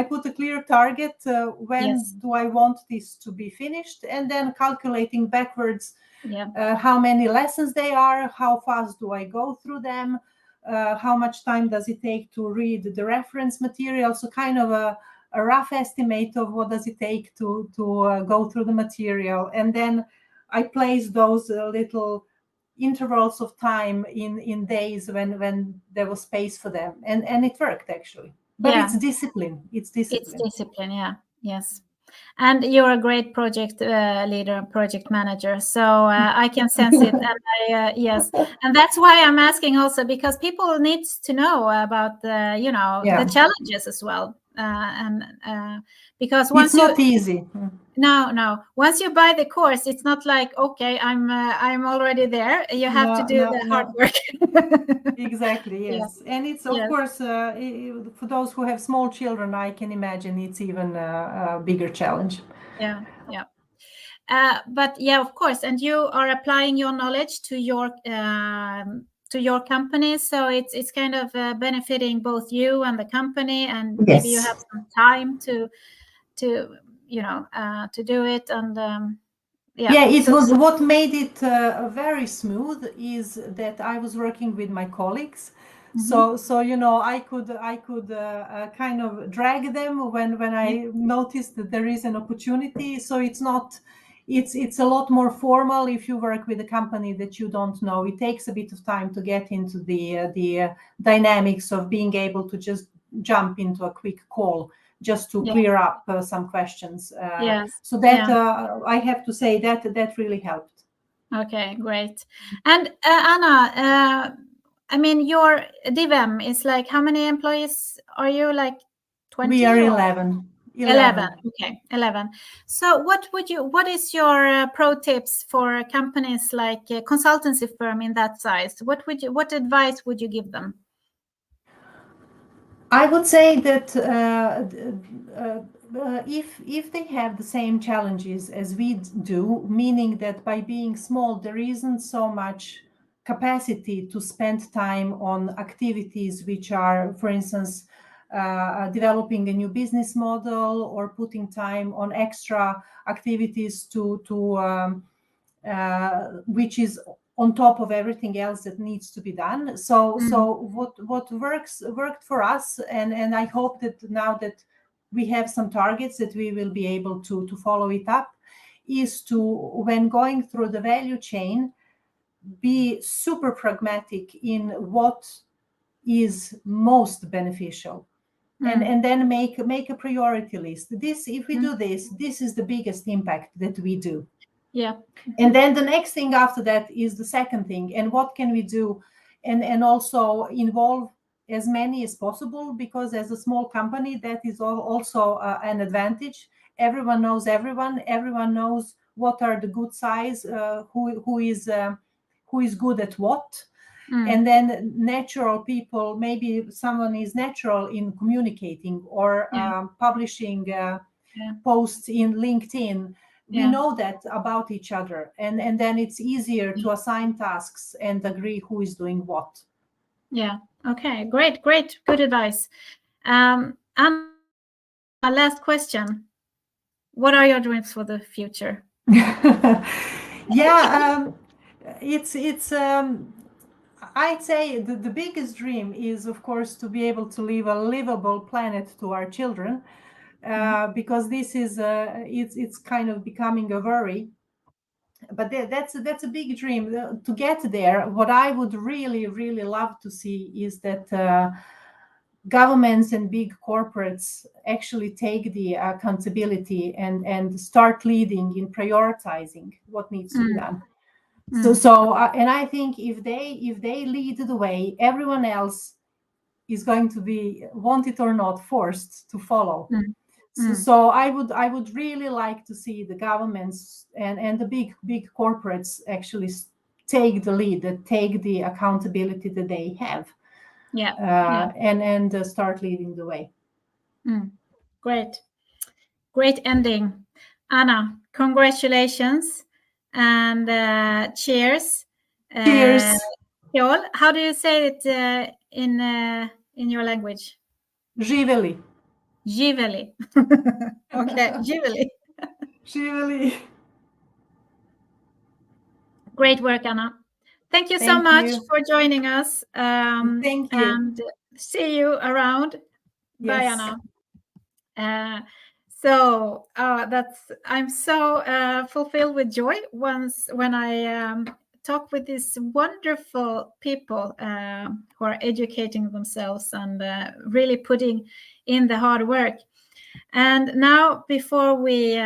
S5: put a clear target. When do I want this to be finished? And then calculating backwards how many lessons they are, how fast do I go through them, how much time does it take to read the reference material. So kind of a rough estimate of what does it take to go through the material, and then I place those little intervals of time in days when there was space for them, and it worked actually. But it's discipline. It's discipline.
S1: Yeah. Yes. And you're a great project leader, project manager. So I can sense it. And yes, and that's why I'm asking also, because people need to know about the challenges as well. And because once
S5: it's not easy.
S1: No. Once you buy the course, it's not like, okay, I'm already there. You have to do the hard work.
S5: Exactly. Yes. And it's of course for those who have small children, I can imagine it's even a bigger challenge.
S1: Yeah. But yeah, of course, and you are applying your knowledge to your company, so it's kind of benefiting both you and the company, and maybe you have some time to do it, and
S5: it was what made it very smooth is that I was working with my colleagues. So I could kind of drag them when I noticed that there is an opportunity. So it's a lot more formal if you work with a company that you don't know. It takes a bit of time to get into the dynamics of being able to just jump into a quick call just to clear up some questions. So that I have to say that really helped.
S1: Okay, great. And Anna, I mean, your DVM is like, how many employees are you? Like 20?
S5: We are 11.
S1: 11. Okay, 11. So what is your pro tips for companies like a consultancy firm in that size? What advice would you give them?
S5: I would say that if they have the same challenges as we do, meaning that by being small, there isn't so much capacity to spend time on activities which are, for instance, developing a new business model or putting time on extra activities to which is on top of everything else that needs to be done. So what worked for us, and I hope that now that we have some targets that we will be able to follow it up, is to, when going through the value chain, be super pragmatic in what is most beneficial. And then make a priority list. This, if we do this is the biggest impact that we do.
S1: Yeah.
S5: And then the next thing after that is the second thing, and what can we do, and also involve as many as possible, because as a small company, that is also an advantage. Everyone knows everyone. Everyone knows what are the good size, who is good at what. And then natural people, maybe someone is natural in communicating or publishing posts in LinkedIn. We know that about each other, and then it's easier to assign tasks and agree who is doing what.
S1: Yeah. Okay. Great. Good advice. And our last question: what are your dreams for the future?
S5: It's I'd say the biggest dream is, of course, to be able to leave a livable planet to our children, because this is it's kind of becoming a worry. But that's a big dream. To get there, what I would really love to see is that governments and big corporates actually take the accountability and start leading in prioritizing what needs to be done. So and I think if they lead the way, everyone else is going to be, want it or not, forced to follow. So I would really like to see the governments and the big corporates actually take the lead, that take the accountability that they have, and start leading the way.
S1: Great ending, Anna. Congratulations and cheers.
S5: Cheers.
S1: How do you say it in your language?
S5: Živeli.
S1: Živeli. Okay, živeli.
S5: Živeli.
S1: Great work, Anna. Thank you so much for joining us.
S5: Thank you.
S1: And see you around.
S5: Yes.
S1: Bye, Anna. So I'm so fulfilled with joy when I talk with these wonderful people who are educating themselves and really putting in the hard work. And now, before we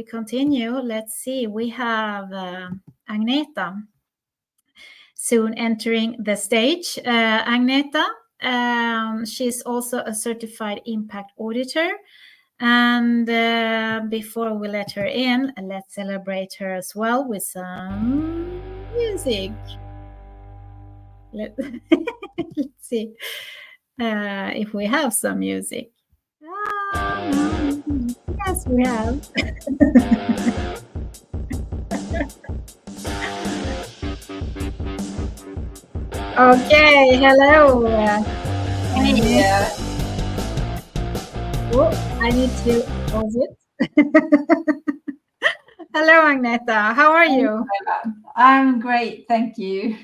S1: continue, let's see. We have Agneta soon entering the stage. Agneta, she's also a certified impact auditor. And before we let her in, let's celebrate her as well with some music. Let's see if we have some music. Yes, we have. Okay, hello.
S6: Hey.
S1: Oh, I need to pause it. Hello, Agneta. How are you?
S6: I'm great, thank you.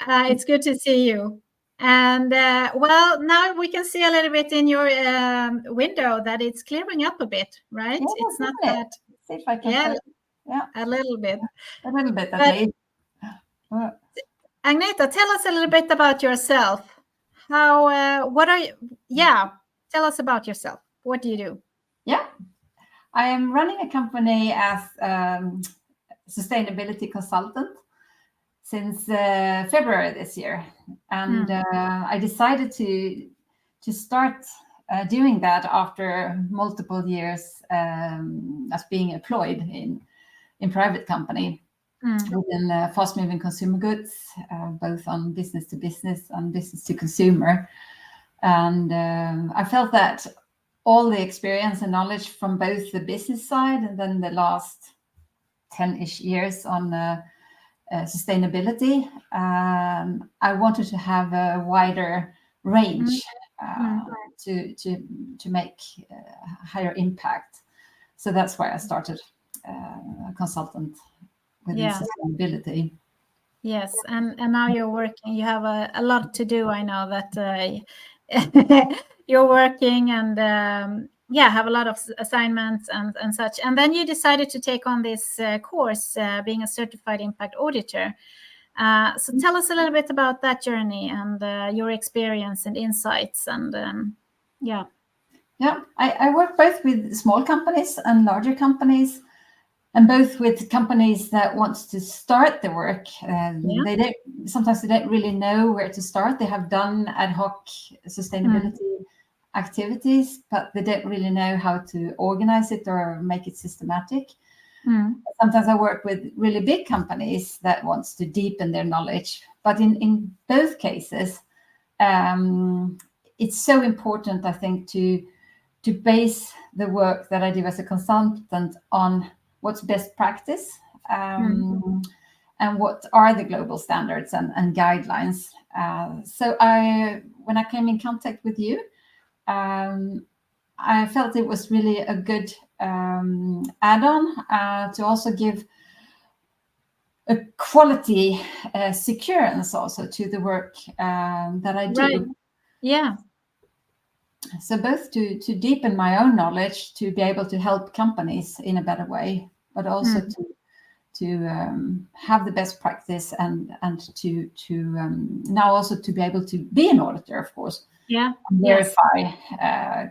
S1: It's good to see you. And well, now we can see a little bit in your window that it's clearing up a bit, right?
S6: Yeah,
S1: it's not
S6: isn't it?
S1: that.
S6: See if I can
S1: A little bit.
S6: A little bit, at least.
S1: Agneta, tell us a little bit about yourself. What are you? Yeah, tell us about yourself. What do you do?
S6: Yeah, I am running a company as sustainability consultant since February this year, and I decided to start doing that after multiple years as being employed in private company within fast-moving consumer goods, both on business to business and business to consumer. And I felt that all the experience and knowledge from both the business side and then the last 10-ish years on sustainability, I wanted to have a wider range to make higher impact. So that's why I started a consultant within sustainability.
S1: Yes, and now you're working. You have a lot to do. I know that you're working and have a lot of assignments and such. And then you decided to take on this course, being a certified impact auditor. So tell us a little bit about that journey and your experience and insights. And
S6: I work both with small companies and larger companies, and both with companies that wants to start the work. Sometimes they don't really know where to start. They have done ad hoc sustainability activities, but they don't really know how to organize it or make it systematic. Sometimes I work with really big companies that wants to deepen their knowledge. But in both cases, it's so important, I think, to base the work that I do as a consultant on what's best practice and what are the global standards and guidelines. So when I came in contact with you, I felt it was really a good add-on to also give a quality securance also to the work that I do.
S1: Right. Yeah.
S6: So both to deepen my own knowledge, to be able to help companies in a better way, but also to have the best practice and to now also to be able to be an auditor, of course.
S1: Yeah.
S6: Verify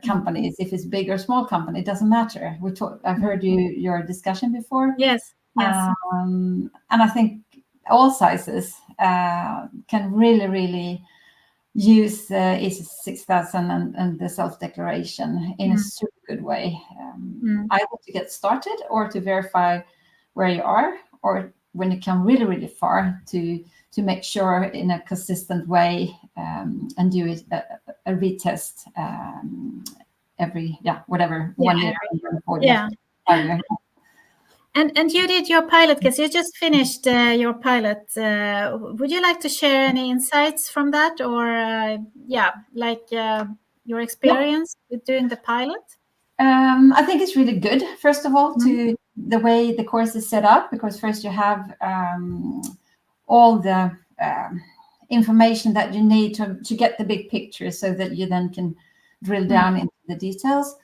S6: companies. If it's big or small company, it doesn't matter. I've heard your discussion before.
S1: Yes.
S6: And I think all sizes can really use ISO 6000 and the self-declaration in a super good way, either to get started or to verify where you are, or when you come really far to make sure in a consistent way and do it a retest every 1 year.
S1: Yeah.
S6: 5 years.
S1: And you did your pilot case. You just finished your pilot. Would you like to share any insights from that, or your experience with doing the pilot?
S6: I think it's really good, first of all, to the way the course is set up, because first you have all the information that you need to get the big picture, so that you then can drill down into the details.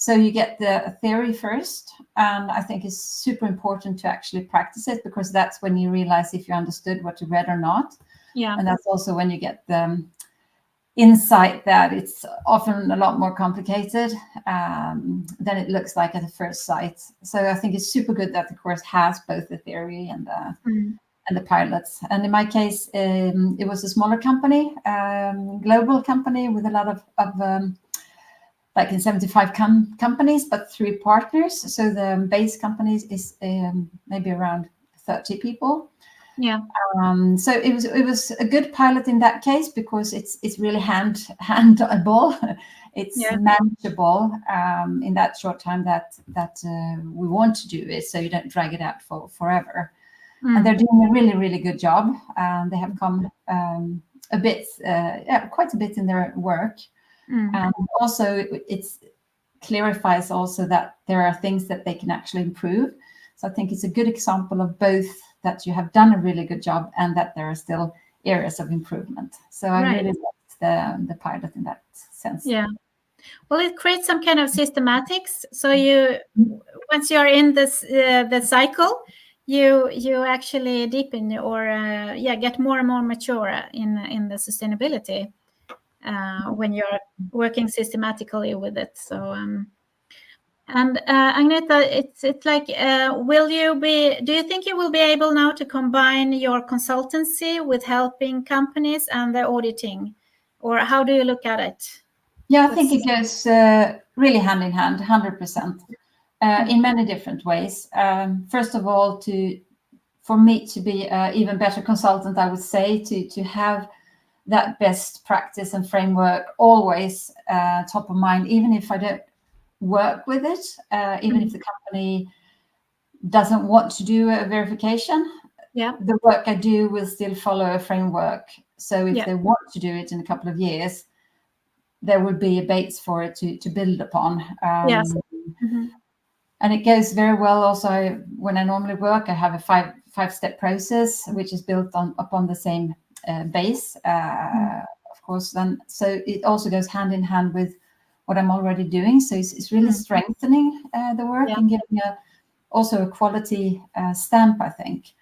S6: So you get the theory first, and I think it's super important to actually practice it, because that's when you realize if you understood what you read or not.
S1: Yeah.
S6: And that's also when you get the insight that it's often a lot more complicated than it looks like at the first sight. So I think it's super good that the course has both the theory and the pilots. And in my case, it was a smaller company, global company with a lot of like in 75 companies, but 3 partners. So the base companies is maybe around 30 people.
S1: Yeah.
S6: So it was a good pilot in that case, because it's really handable. It's manageable in that short time that we want to do it, so you don't drag it out for forever. And they're doing a really good job. They have come quite a bit in their work. And also it clarifies also that there are things that they can actually improve. So I think it's a good example of both, that you have done a really good job and that there are still areas of improvement. So I really liked the pilot in that sense.
S1: Yeah. Well, it creates some kind of systematics. So you, once you're in this the cycle, you actually deepen or get more and more mature in the sustainability when you're working systematically with it. So and Agneta, it's like, do you think you will be able now to combine your consultancy with helping companies and the auditing, or how do you look at it?
S6: Yeah, I think it goes really hand in hand, 100%, in many different ways. First of all, for me to be an even better consultant, I would say to have that best practice and framework always top of mind, even if I don't work with it, even if the company doesn't want to do a verification.
S1: Yeah,
S6: the work I do will still follow a framework. So if they want to do it in a couple of years, there would be a base for it to build upon.
S1: Yes.
S6: And it goes very well also when I normally work. I have a 5-step process, which is built upon the same base, of course. Then, so it also goes hand in hand with what I'm already doing. So it's really strengthening the work and giving also a quality stamp, I think.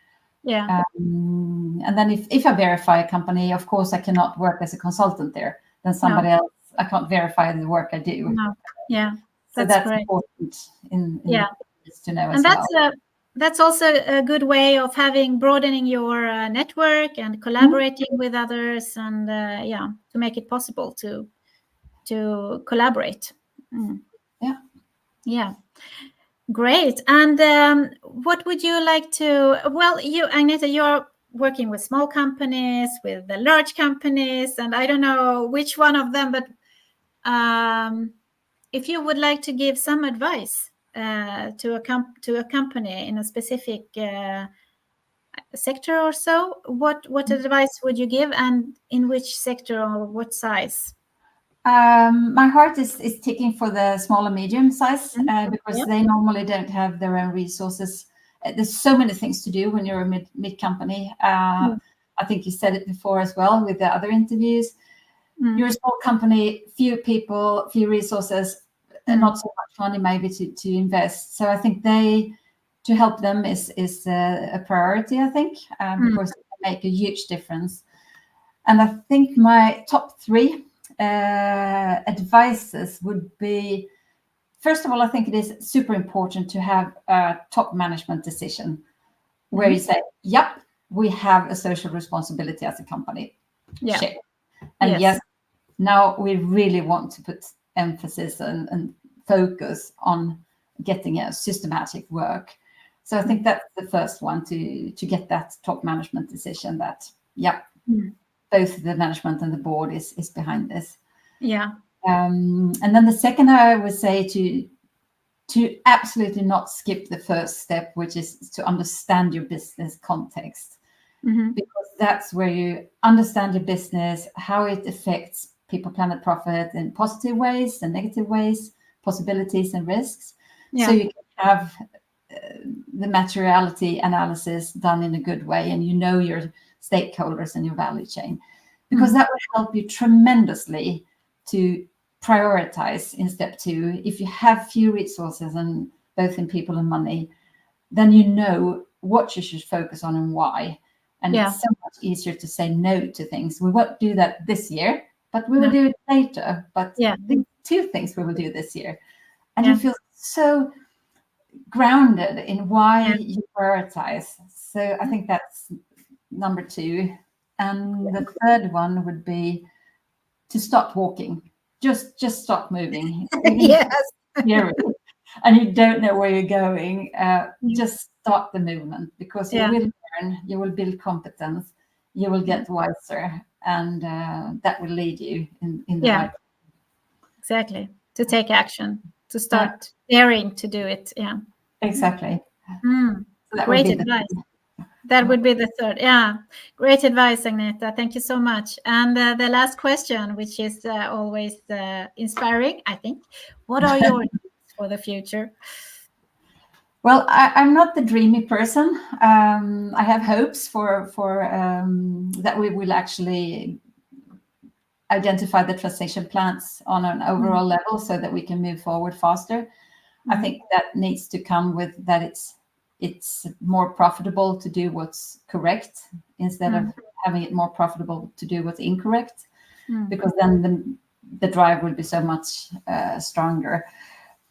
S1: Yeah.
S6: And then if I verify a company, of course, I cannot work as a consultant there. Then somebody else, I can't verify the work I do.
S1: No. Yeah.
S6: So that's important in to know as well.
S1: That's also a good way of broadening your network and collaborating with others, and to make it possible to collaborate. Yeah. Great. And what would you like to? Well, Agneta, you're working with small companies, with the large companies, and I don't know which one of them, but if you would like to give some advice to a company in a specific sector or so, what advice would you give, and in which sector or what size?
S6: My heart is ticking for the small and medium size because they normally don't have their own resources. There's so many things to do when you're a mid company. I think you said it before as well with the other interviews. You're a small company, few people, few resources, and not so much money maybe to invest. So I think to help them is a priority, I think, because it can make a huge difference. And I think my top 3 advices would be, first of all, I think it is super important to have a top management decision where you say, yep, we have a social responsibility as a company.
S1: Yeah.
S6: Check. And yes, now we really want to put emphasis and focus on getting a systematic work. So I think that's the first one, to get that top management decision that, both the management and the board is behind this.
S1: Yeah.
S6: And then the second, I would say to absolutely not skip the first step, which is to understand your business context. Because that's where you understand your business, how it affects people, planet, profit in positive ways and negative ways, possibilities and risks. So you can have the materiality analysis done in a good way, and you know your stakeholders and your value chain, because that will help you tremendously to prioritize in step 2. If you have few resources, and both in people and money, then you know what you should focus on and why. And it's so much easier to say no to things. We won't do that this year, but we will do it later. But the 2 things we will do this year. And you feel so grounded in why you prioritize. So I think that's number 2. And the third one would be to stop walking. Just stop moving.
S1: Yes.
S6: And you don't know where you're going. Just stop the movement, because you will learn, you will build competence, you will get wiser, and that will lead you in the right.
S1: Exactly. To take action, to start daring to do it. Yeah.
S6: Exactly. So
S1: great advice. That would be the third. Yeah. Great advice, Agneta. Thank you so much. And the last question, which is always inspiring, I think. What are your dreams for the future?
S6: Well, I'm not the dreamy person. I have hopes for that we will actually identify the transition plans on an overall level so that we can move forward faster. I think that needs to come with that it's more profitable to do what's correct instead of having it more profitable to do what's incorrect, because then the drive will be so much stronger.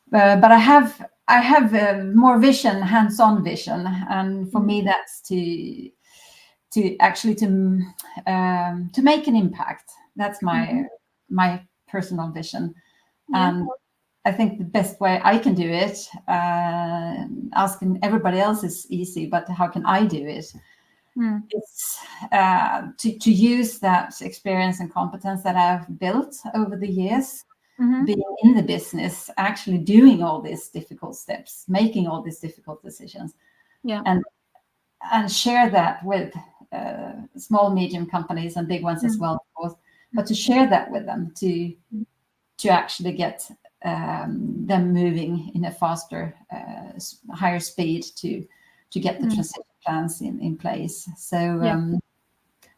S6: But I have more vision, hands-on vision, and for me that's to actually to make an impact. That's my personal vision, and I think the best way I can do it, asking everybody else is easy, but how can I do it? It's to use that experience and competence that I've built over the years, being in the business, actually doing all these difficult steps, making all these difficult decisions, and share that with small, medium companies and big ones as well, of course. But to share that with them, to actually get them moving in a faster, higher speed to get the transition plans in place. So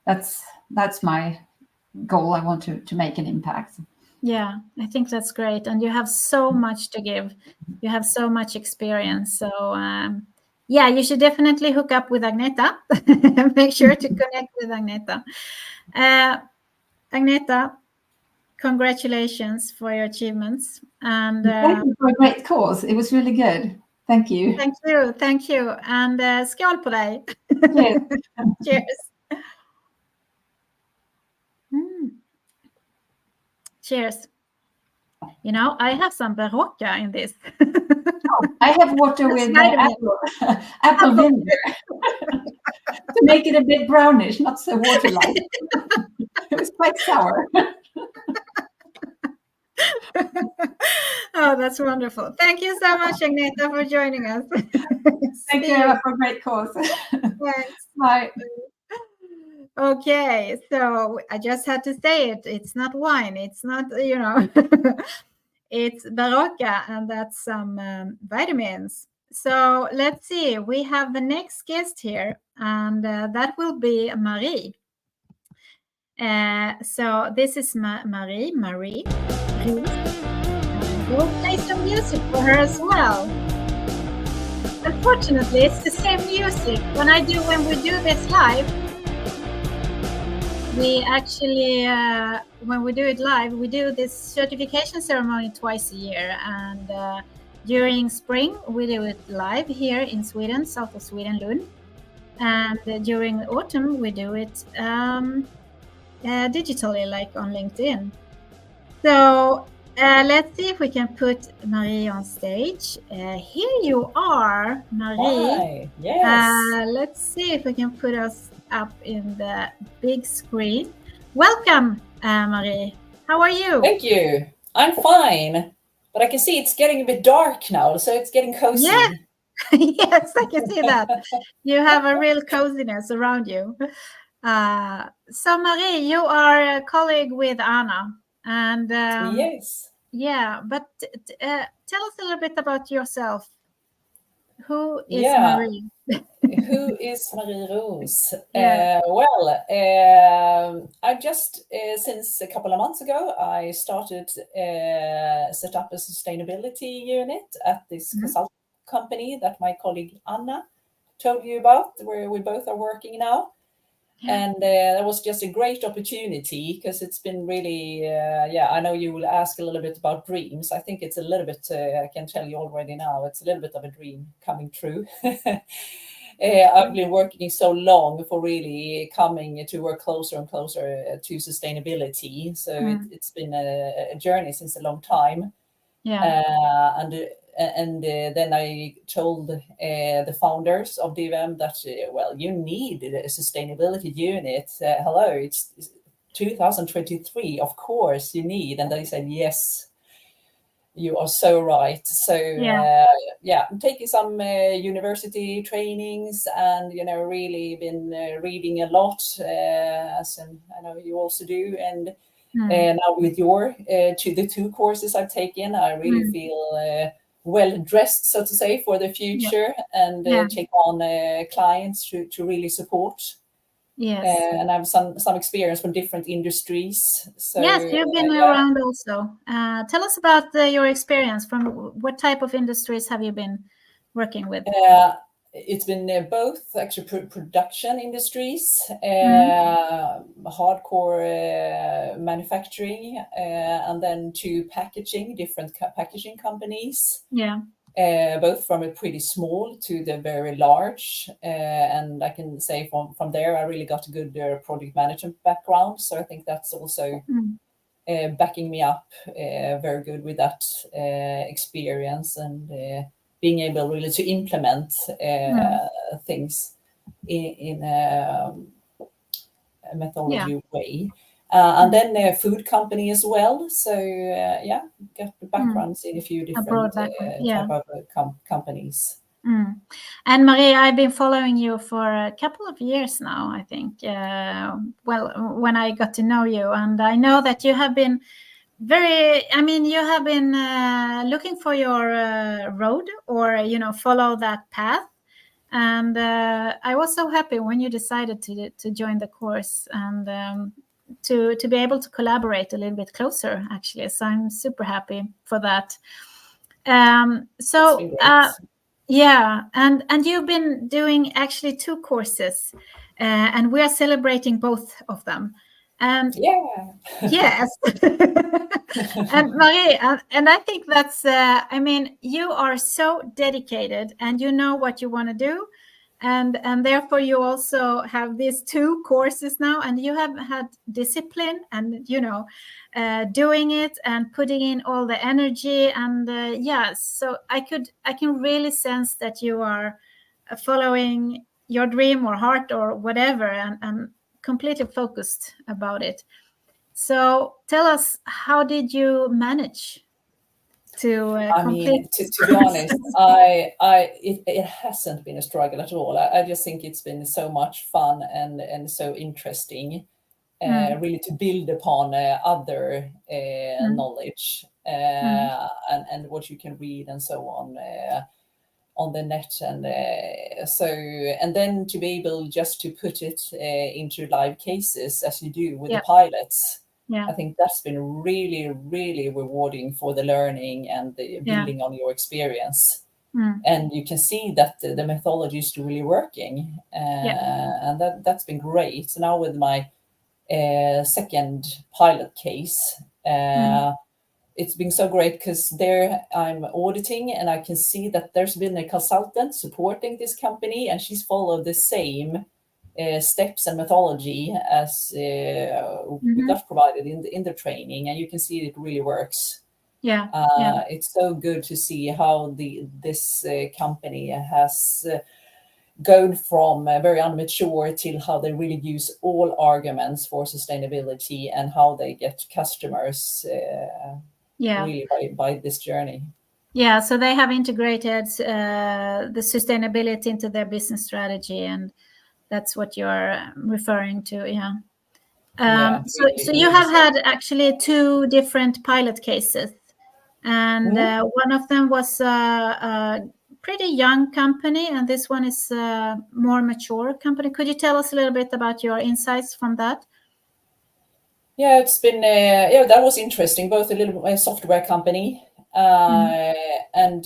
S6: that's my goal. I want to make an impact.
S1: Yeah, I think that's great. And you have so much to give. You have so much experience. So yeah, you should definitely hook up with Agneta. Make sure to connect with Agneta. Agneta, congratulations for your achievements. And
S6: thank you for a great course. It was really good. Thank you.
S1: Thank you. And skål på dig.
S6: Cheers.
S1: Cheers. Cheers. You know, I have some Berocca in this.
S6: I have water with apple vinegar to make it a bit brownish, not so water-like. It was quite sour.
S1: Oh, that's wonderful. Thank you so much, Agneta, for joining us.
S6: Thank you for a great course.
S1: Thanks.
S6: Bye.
S1: Okay, so I just had to say it. It's not wine. It's not, it's Berocca, and that's some vitamins. So let's see. We have the next guest here, and that will be Marie. So this is Marie. We'll play some music for her as well. Unfortunately, it's the same music when we do this live. We actually, when we do it live, we do this certification ceremony twice a year. And during spring, we do it live here in Sweden, south of Sweden, Lund. And during autumn, we do it digitally, like on LinkedIn. So let's see if we can put Marie on stage. Here you are, Marie.
S7: Hi. Yes.
S1: Let's see if we can put us up in the big screen. Welcome, Marie. How are you?
S7: Thank you. I'm fine, but I can see it's getting a bit dark now, so it's getting cozy.
S1: Yeah. Yes, I can see that. You have a real coziness around you. So, Marie, you are a colleague with Anna, and
S7: yes.
S1: Yeah. But tell us a little bit about yourself. Who is Marie?
S7: Who is Marie Roos?
S1: Yeah.
S7: I just, since a couple of months ago, I started set up a sustainability unit at this consulting company that my colleague Anna told you about, where we both are working now. Yeah. And that was just a great opportunity because it's been really, I know you will ask a little bit about dreams. I think it's a little bit, I can tell you already now, it's a little bit of a dream coming true. I've been working so long for really coming to work closer and closer to sustainability. So it's been a journey since a long time.
S1: Yeah.
S7: And then I told the founders of DVM that, you need a sustainability unit. Hello, it's 2023, of course you need. And they said, yes, you are so right. So I'm taking some university trainings and, really been reading a lot, as I know you also do. And now with your the two courses I've taken, I really feel well dressed, so to say, for the future and take on clients to really support.
S1: Yes.
S7: And I have some experience from different industries. So,
S1: yes, you've been around also. Tell us about your experience. From what type of industries have you been working with?
S7: It's been both actually production industries, hardcore manufacturing, and then to packaging, different packaging companies.
S1: Yeah.
S7: Both from a pretty small to the very large. And I can say from there, I really got a good project management background. So I think that's also backing me up very good with that experience and being able really to implement things in a methodology way. And then a food company as well. So got the backgrounds in a few different type of companies.
S1: And Marie, I've been following you for a couple of years now, I think. When I got to know you, and I know that you have been looking for your road or, follow that path. And I was so happy when you decided to join the course and to be able to collaborate a little bit closer, actually. So I'm super happy for that. Yeah, and you've been doing actually 2 courses, and we are celebrating both of them. And yes, and Marie, and I think that's, I mean, you are so dedicated and you know what you want to do. And therefore you also have these 2 courses now, and you have had discipline and, you know, doing it and putting in all the energy. And so I can really sense that you are following your dream or heart or whatever, and completely focused about it. So tell us, how did you manage to complete?
S7: To be honest, it hasn't been a struggle at all. I just think it's been so much fun and so interesting, really to build upon other knowledge and what you can read and so on the net, and then to be able just to put it into live cases as you do with the pilots. I think that's been really, really rewarding for the learning and the building on your experience. And you can see that the methodology is really working, and that's been great. So now with my second pilot case, it's been so great because there I'm auditing and I can see that there's been a consultant supporting this company, and she's followed the same steps and methodology as we got provided in the training, and you can see it really works. It's so good to see how this company has gone from very immature till how they really use all arguments for sustainability and how they get customers really by this journey.
S1: Yeah, so they have integrated the sustainability into their business strategy, and that's what you're referring to. So you have had actually 2 different pilot cases, and one of them was a pretty young company, and this one is a more mature company. Could you tell us a little bit about your insights from that?
S7: Yeah, it's been that was interesting. Both a little software company and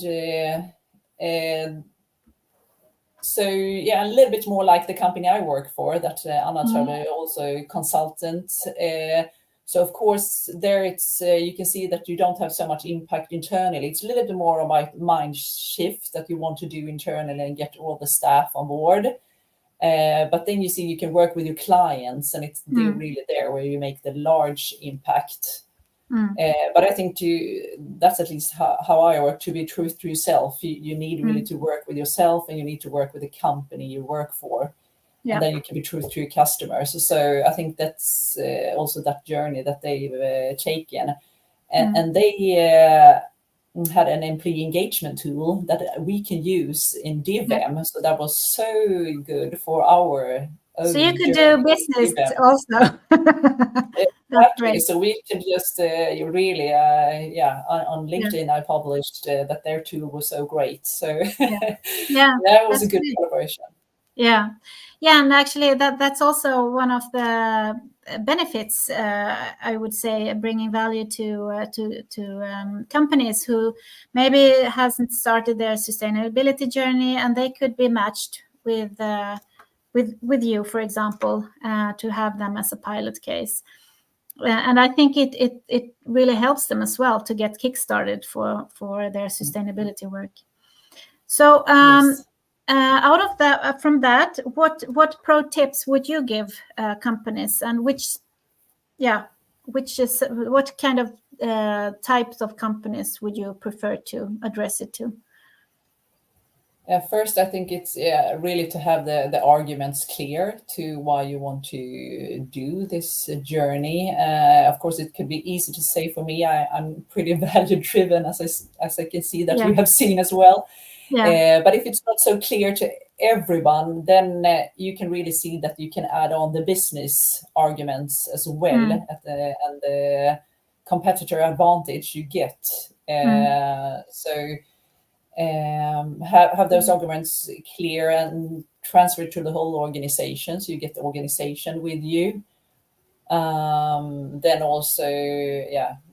S7: so a little bit more like the company I work for, that Anna also consultant. So of course there it's you can see that you don't have so much impact internally. It's a little bit more about mind shift that you want to do internally and get all the staff on board. But then you see you can work with your clients, and it's really there where you make the large impact. But I think that's at least how I work, to be true to yourself. You need really to work with yourself, and you need to work with the company you work for. And then you can be true to your customers. So I think that's also that journey that they've taken. And they had an employee engagement tool that we can use in DVM. So that was so good for our
S1: So you could do business also. That's great.
S7: So we can just really, on LinkedIn, I published that their tool was so great. So that was a good collaboration.
S1: And actually that's also one of the benefits, I would say, bringing value to companies who maybe hasn't started their sustainability journey, and they could be matched with you, for example, to have them as a pilot case. And I think it really helps them as well to get kickstarted for their sustainability work. So out of that, from that, what pro tips would you give companies, and what kind of types of companies would you prefer to address it to?
S7: First, I think it's really to have the arguments clear to why you want to do this journey. Of course, it could be easy to say for me. I'm pretty value driven, as I can see that you have seen as well. But if it's not so clear to everyone, then you can really see that you can add on the business arguments as well, and the competitor advantage you get. So have those arguments clear and transfer to the whole organization, so you get the organization with you. Then also,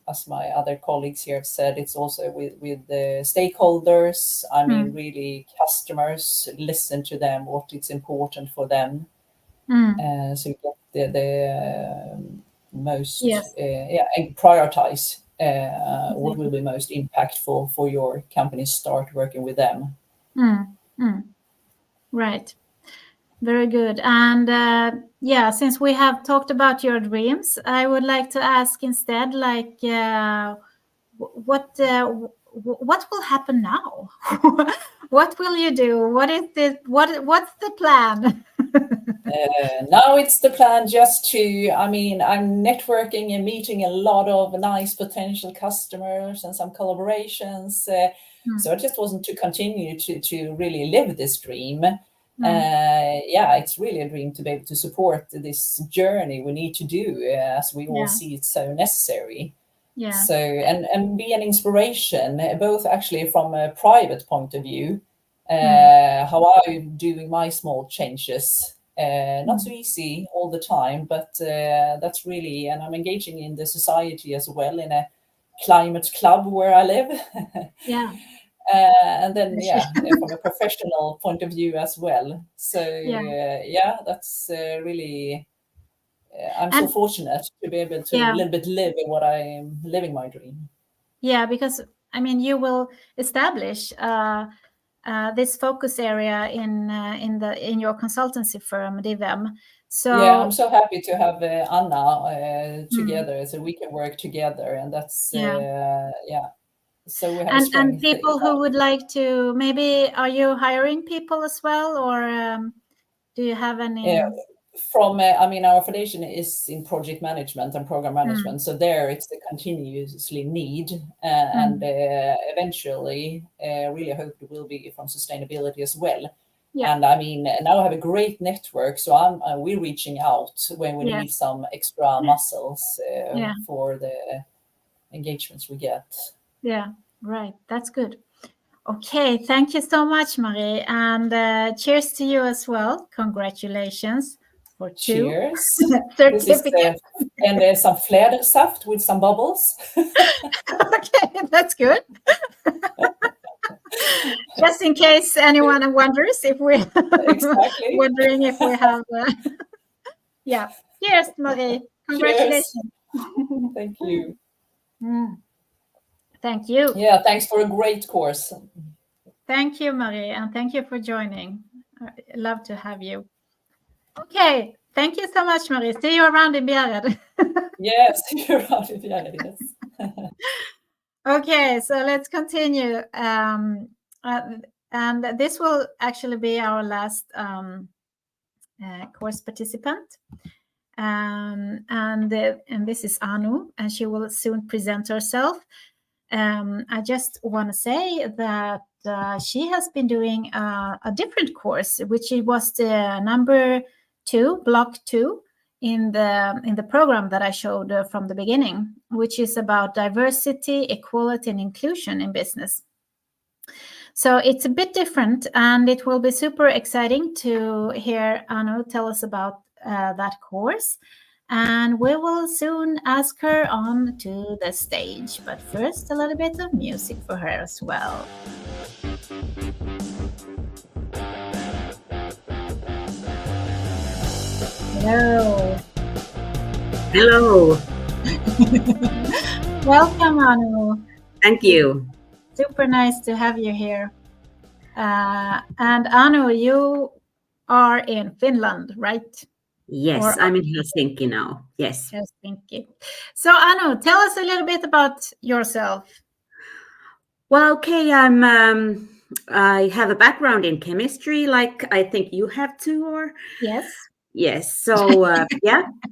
S7: as my other colleagues here have said, it's also with the stakeholders. I mean, really customers, listen to them, what is important for them. So you get the most, and prioritize what will be most impactful for your company. Start working with them.
S1: Right. Very good. And since we have talked about your dreams, I would like to ask instead, like, what will happen now? What will you do? What's the plan?
S7: Now it's the plan just to, I mean, I'm networking and meeting a lot of nice potential customers and some collaborations. So I just want to continue to really live this dream. It's really a dream to be able to support this journey we need to do, as we all see it's so necessary. So and be an inspiration, both actually from a private point of view, how I'm doing my small changes. Not so easy all the time, but that's really, and I'm engaging in the society as well, in a climate club where I live. And then, from a professional point of view as well. So, that's really, I'm so fortunate to be able to a little bit live in what I'm living my dream. Yeah,
S1: because, I mean, you will establish this focus area in your consultancy firm, DIVEM. So
S7: I'm so happy to have Anna together, so we can work together, and that's So we have
S1: and people who would like to, maybe, are you hiring people as well, or do you have any?
S7: From I mean, our foundation is in project management and program management, so there it's a continuously need, and eventually, really hope it will be from sustainability as well. And I mean, now I have a great network, so we're reaching out when we need some extra muscles for the engagements we get.
S1: Yeah, right. That's good. Okay, thank you so much, Marie, and cheers to you as well. Congratulations for 2
S7: cheers
S1: certificates.
S7: And there's some Flädersaft with some bubbles.
S1: Okay, that's good. Just in case anyone wonders if we're wondering if we have. Cheers, Marie. Congratulations.
S7: Cheers. Thank you.
S1: Thank you.
S7: Yeah, thanks for a great course.
S1: Thank you, Marie, and thank you for joining. I love to have you. Okay, thank you so much, Marie. See you around in Bjärred.
S7: Yes, see you around in Bjärred, yes.
S1: Okay, so let's continue. And this will actually be our last course participant. And this is Anu, and she will soon present herself. I just want to say that she has been doing a different course, which was the number 2, block 2, in the program that I showed from the beginning, which is about diversity, equality, and inclusion in business. So it's a bit different, and it will be super exciting to hear Anu tell us about that course. And we will soon ask her on to the stage. But first, a little bit of music for her as well. Hello.
S8: Hello.
S1: Welcome, Anu.
S8: Thank you.
S1: Super nice to have you here. And Anu, you are in Finland, right?
S8: Yes, I'm in Helsinki now. Yes.
S1: Helsinki. So Anu, tell us a little bit about yourself.
S8: Well, okay, I have a background in chemistry, like I think you have too, or? Yes. So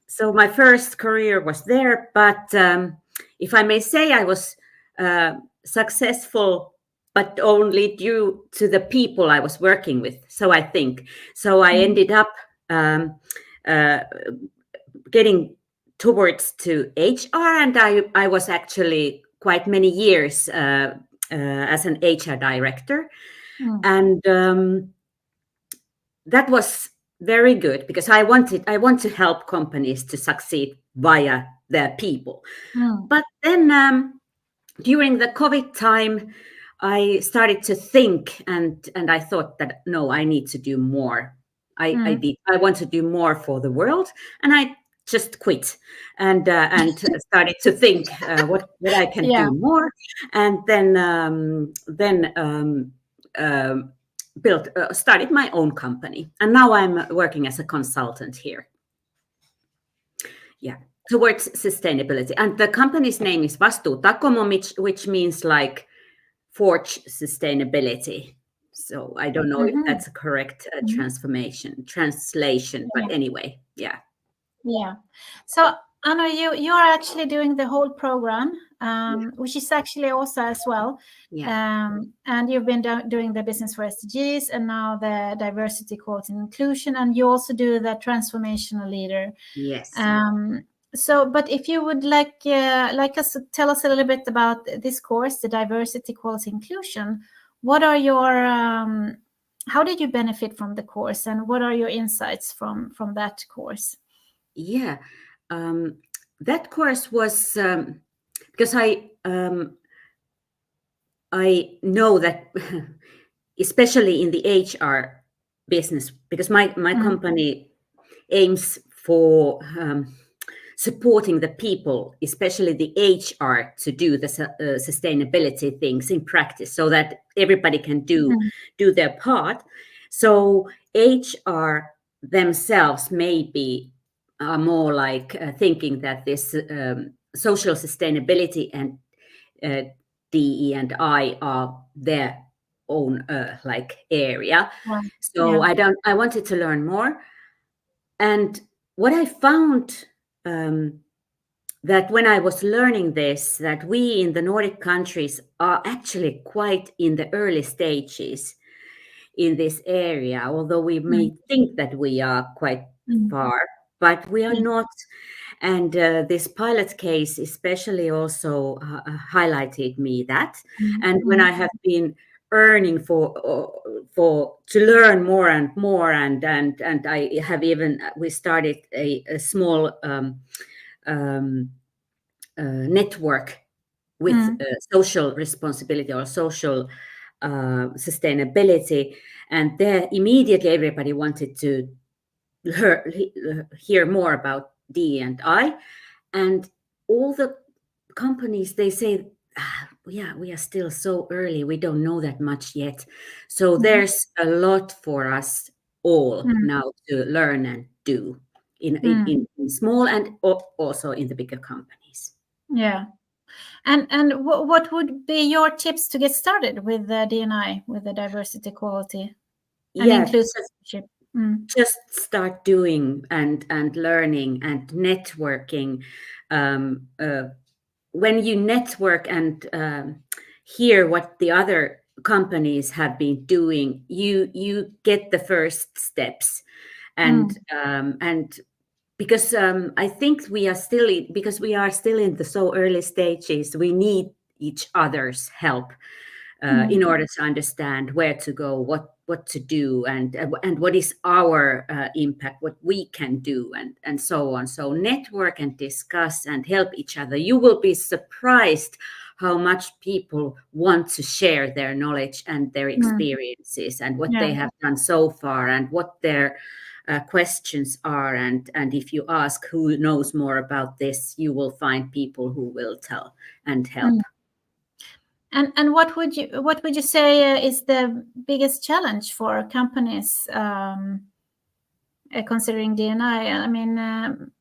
S8: so my first career was there, but if I may say, I was successful, but only due to the people I was working with. So I think so. I ended up getting towards to HR, and I was actually quite many years as an HR director. And that was very good because I want to help companies to succeed via their people. But then during the COVID time, I started to think, and I thought that no, I need to do more. I want to do more for the world, and I just quit and started to think what I can do more, and then started my own company, and now I'm working as a consultant here. Yeah, towards sustainability, and the company's name is Vastuutakomo, which means like forge sustainability. So I don't know if that's a correct translation, but anyway, yeah.
S1: Yeah. So Anna, you are actually doing the whole program, which is actually also as well.
S8: Yeah.
S1: And you've been doing the Business for SDGs and now the diversity, equality, and inclusion, and you also do the transformational leader.
S8: Yes.
S1: So, but if you would like us to tell us a little bit about this course, the diversity, equality, inclusion. What are your how did you benefit from the course, and what are your insights from that course?
S8: Yeah, that course was because I know that especially in the HR business, because my company aims for supporting the people, especially the HR, to do the sustainability things in practice, so that everybody can do their part. So HR themselves maybe are more like thinking that this social sustainability and DE&I are their own like area. So I wanted to learn more, and what I found that when I was learning this, that we in the Nordic countries are actually quite in the early stages in this area, although we may think that we are quite far, but we are not. And this pilot case especially also highlighted me that. And when I have been earning for to learn more and more, and I have we started a small network with social responsibility or social sustainability, and there immediately everybody wanted to hear more about DE&I, and all the companies, they say, yeah, we are still so early, we don't know that much yet. So there's a lot for us all now to learn and do in small and also in the bigger companies.
S1: Yeah. And what would be your tips to get started with the D&I, with the diversity, equality, and inclusivity?
S8: Just start doing and learning and networking. When you network and hear what the other companies have been doing, you get the first steps, and because I think we are still in the so early stages, we need each other's help in order to understand where to go, what to do, and what is our impact, what we can do, and so on. So network and discuss and help each other. You will be surprised how much people want to share their knowledge and their experiences and what they have done so far and what their questions are. And if you ask who knows more about this, you will find people who will tell and help.
S1: And what would you say is the biggest challenge for companies considering D&I? I mean,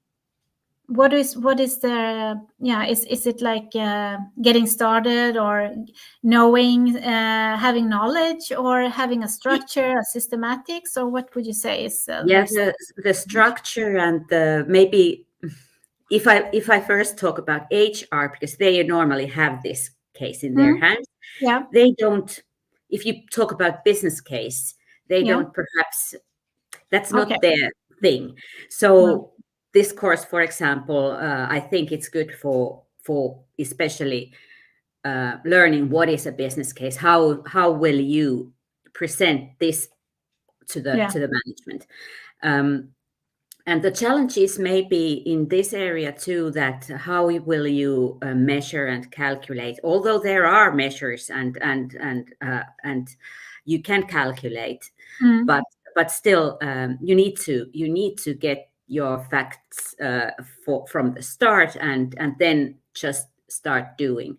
S1: what is the is it like getting started, or knowing, having knowledge, or having a structure, a systematics, or what would you say is
S8: yes, the structure, and maybe if I first talk about HR, because they normally have this case in their hands. They don't, if you talk about business case, they don't, perhaps that's not their thing. So this course, for example, I think it's good for especially learning what is a business case. How will you present this to the management? And the challenges may be in this area too, that how will you measure and calculate? Although there are measures and you can calculate, but still you need to get your facts from the start and then just start doing.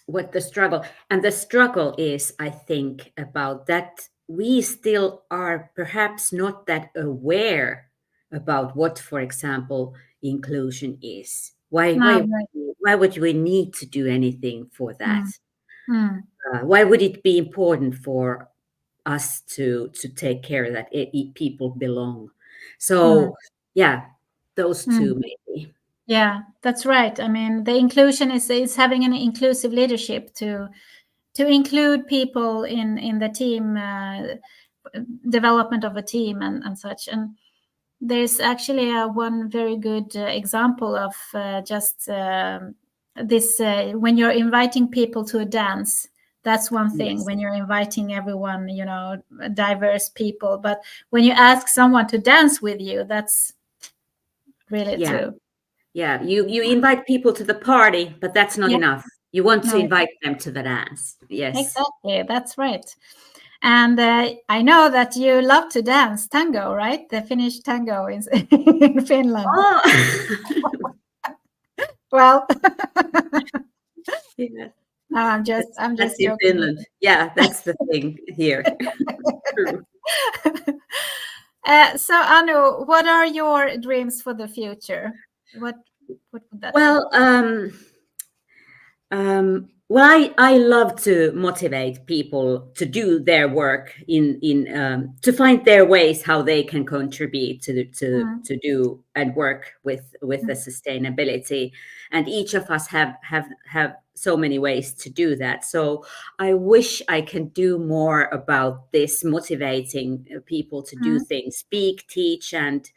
S8: What the struggle is, I think, about that. We still are perhaps not that aware about what, for example, inclusion is. Why would we need to do anything for that? Why would it be important for us to take care that people belong? So those two maybe.
S1: Yeah, that's right. I mean, the inclusion is having an inclusive leadership to include people in the team development of a team and such. And there's actually one very good example of just this when you're inviting people to a dance. That's one thing, when you're inviting everyone, diverse people. But when you ask someone to dance with you, that's really too.
S8: Yeah, you invite people to the party, but that's not enough. You want to invite them to the dance. Yes,
S1: exactly. That's right. And I know that you love to dance tango, right? The Finnish tango in Finland.
S8: Oh.
S1: Well,
S8: no,
S1: I'm just
S8: that's
S1: joking.
S8: In Finland. Yeah, that's the thing here. True.
S1: So Anu, what are your dreams for the future? What would that be?
S8: Well, I love to motivate people to do their work to find their ways how they can contribute to do and work with the sustainability, and each of us have so many ways to do that. So I wish I can do more about this, motivating people to do things, speak, teach, and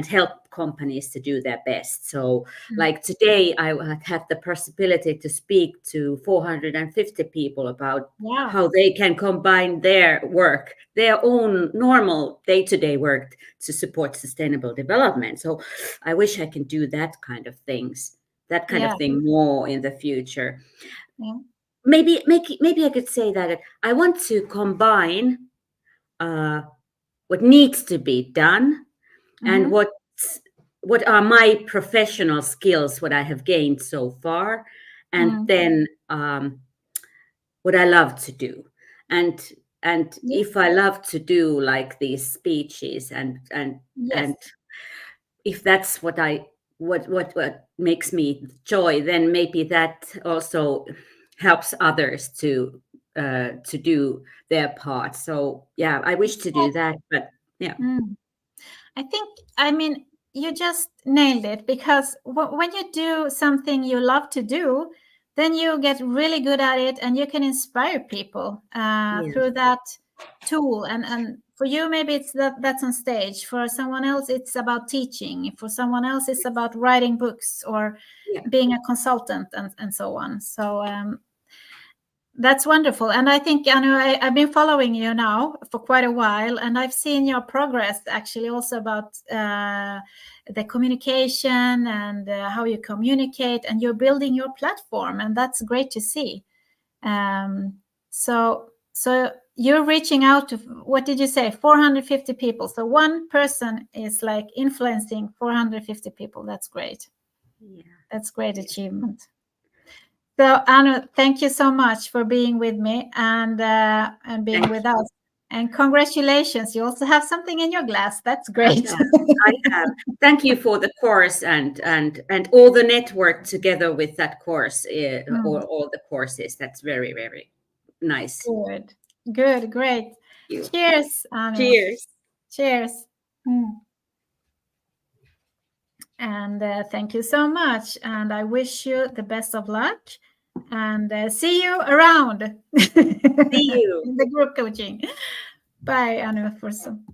S8: help companies to do their best. So like today, I had the possibility to speak to 450 people about how they can combine their work, their own normal day-to-day work, to support sustainable development. So I wish I can do that kind of things, of thing more in the future.
S1: Yeah.
S8: Maybe I could say that I want to combine what needs to be done and what are my professional skills, what I have gained so far, and then what I love to do. And if I love to do like these speeches and if that's what makes me joy, then maybe that also helps others to do their part. So yeah, I wish to do that, but yeah.
S1: I mean, you just nailed it, because when you do something you love to do, then you get really good at it and you can inspire people through that tool. And for you, maybe it's that's on stage. For someone else, it's about teaching. For someone else, it's about writing books or being a consultant and so on. So that's wonderful. And I think, Anu, I've been following you now for quite a while, and I've seen your progress actually also about the communication and how you communicate, and you're building your platform, and that's great to see. So you're reaching out to, what did you say, 450 people. So one person is like influencing 450 people. That's great.
S8: Yeah.
S1: That's great achievement. So Anu, thank you so much for being with me and being with us. And congratulations, you also have something in your glass. That's great.
S8: I have. Thank you for the course and all the network together with that course, or all the courses. That's very, very nice.
S1: Good, great. Cheers, Anu. Cheers. And thank you so much. And I wish you the best of luck. And see you around.
S8: See you
S1: in the group coaching. Bye, Anu, for some.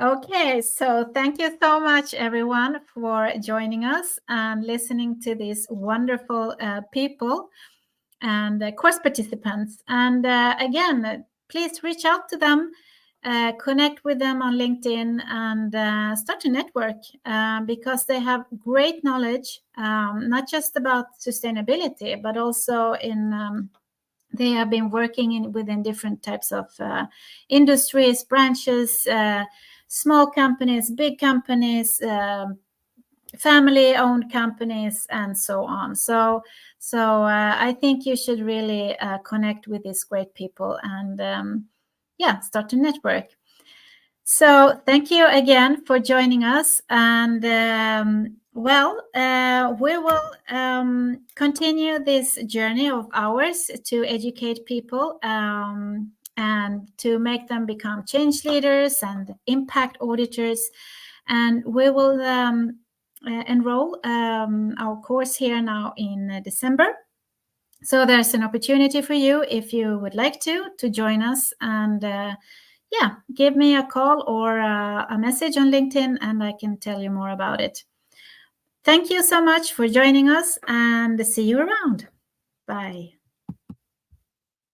S1: Okay, so thank you so much, everyone, for joining us and listening to these wonderful people and course participants. And again, please reach out to them, connect with them on LinkedIn, and start a network because they have great knowledge, not just about sustainability, but also in they have been working within different types of industries, branches, small companies, big companies, family-owned companies, and so on. So I think you should really connect with these great people and start a network. So thank you again for joining us, and we will continue this journey of ours to educate people and to make them become change leaders and impact auditors. And we will enroll our course here now in December. So there's an opportunity for you, if you would like to join us, and give me a call or a message on LinkedIn, and I can tell you more about it. Thank you so much for joining us, and see you around. Bye.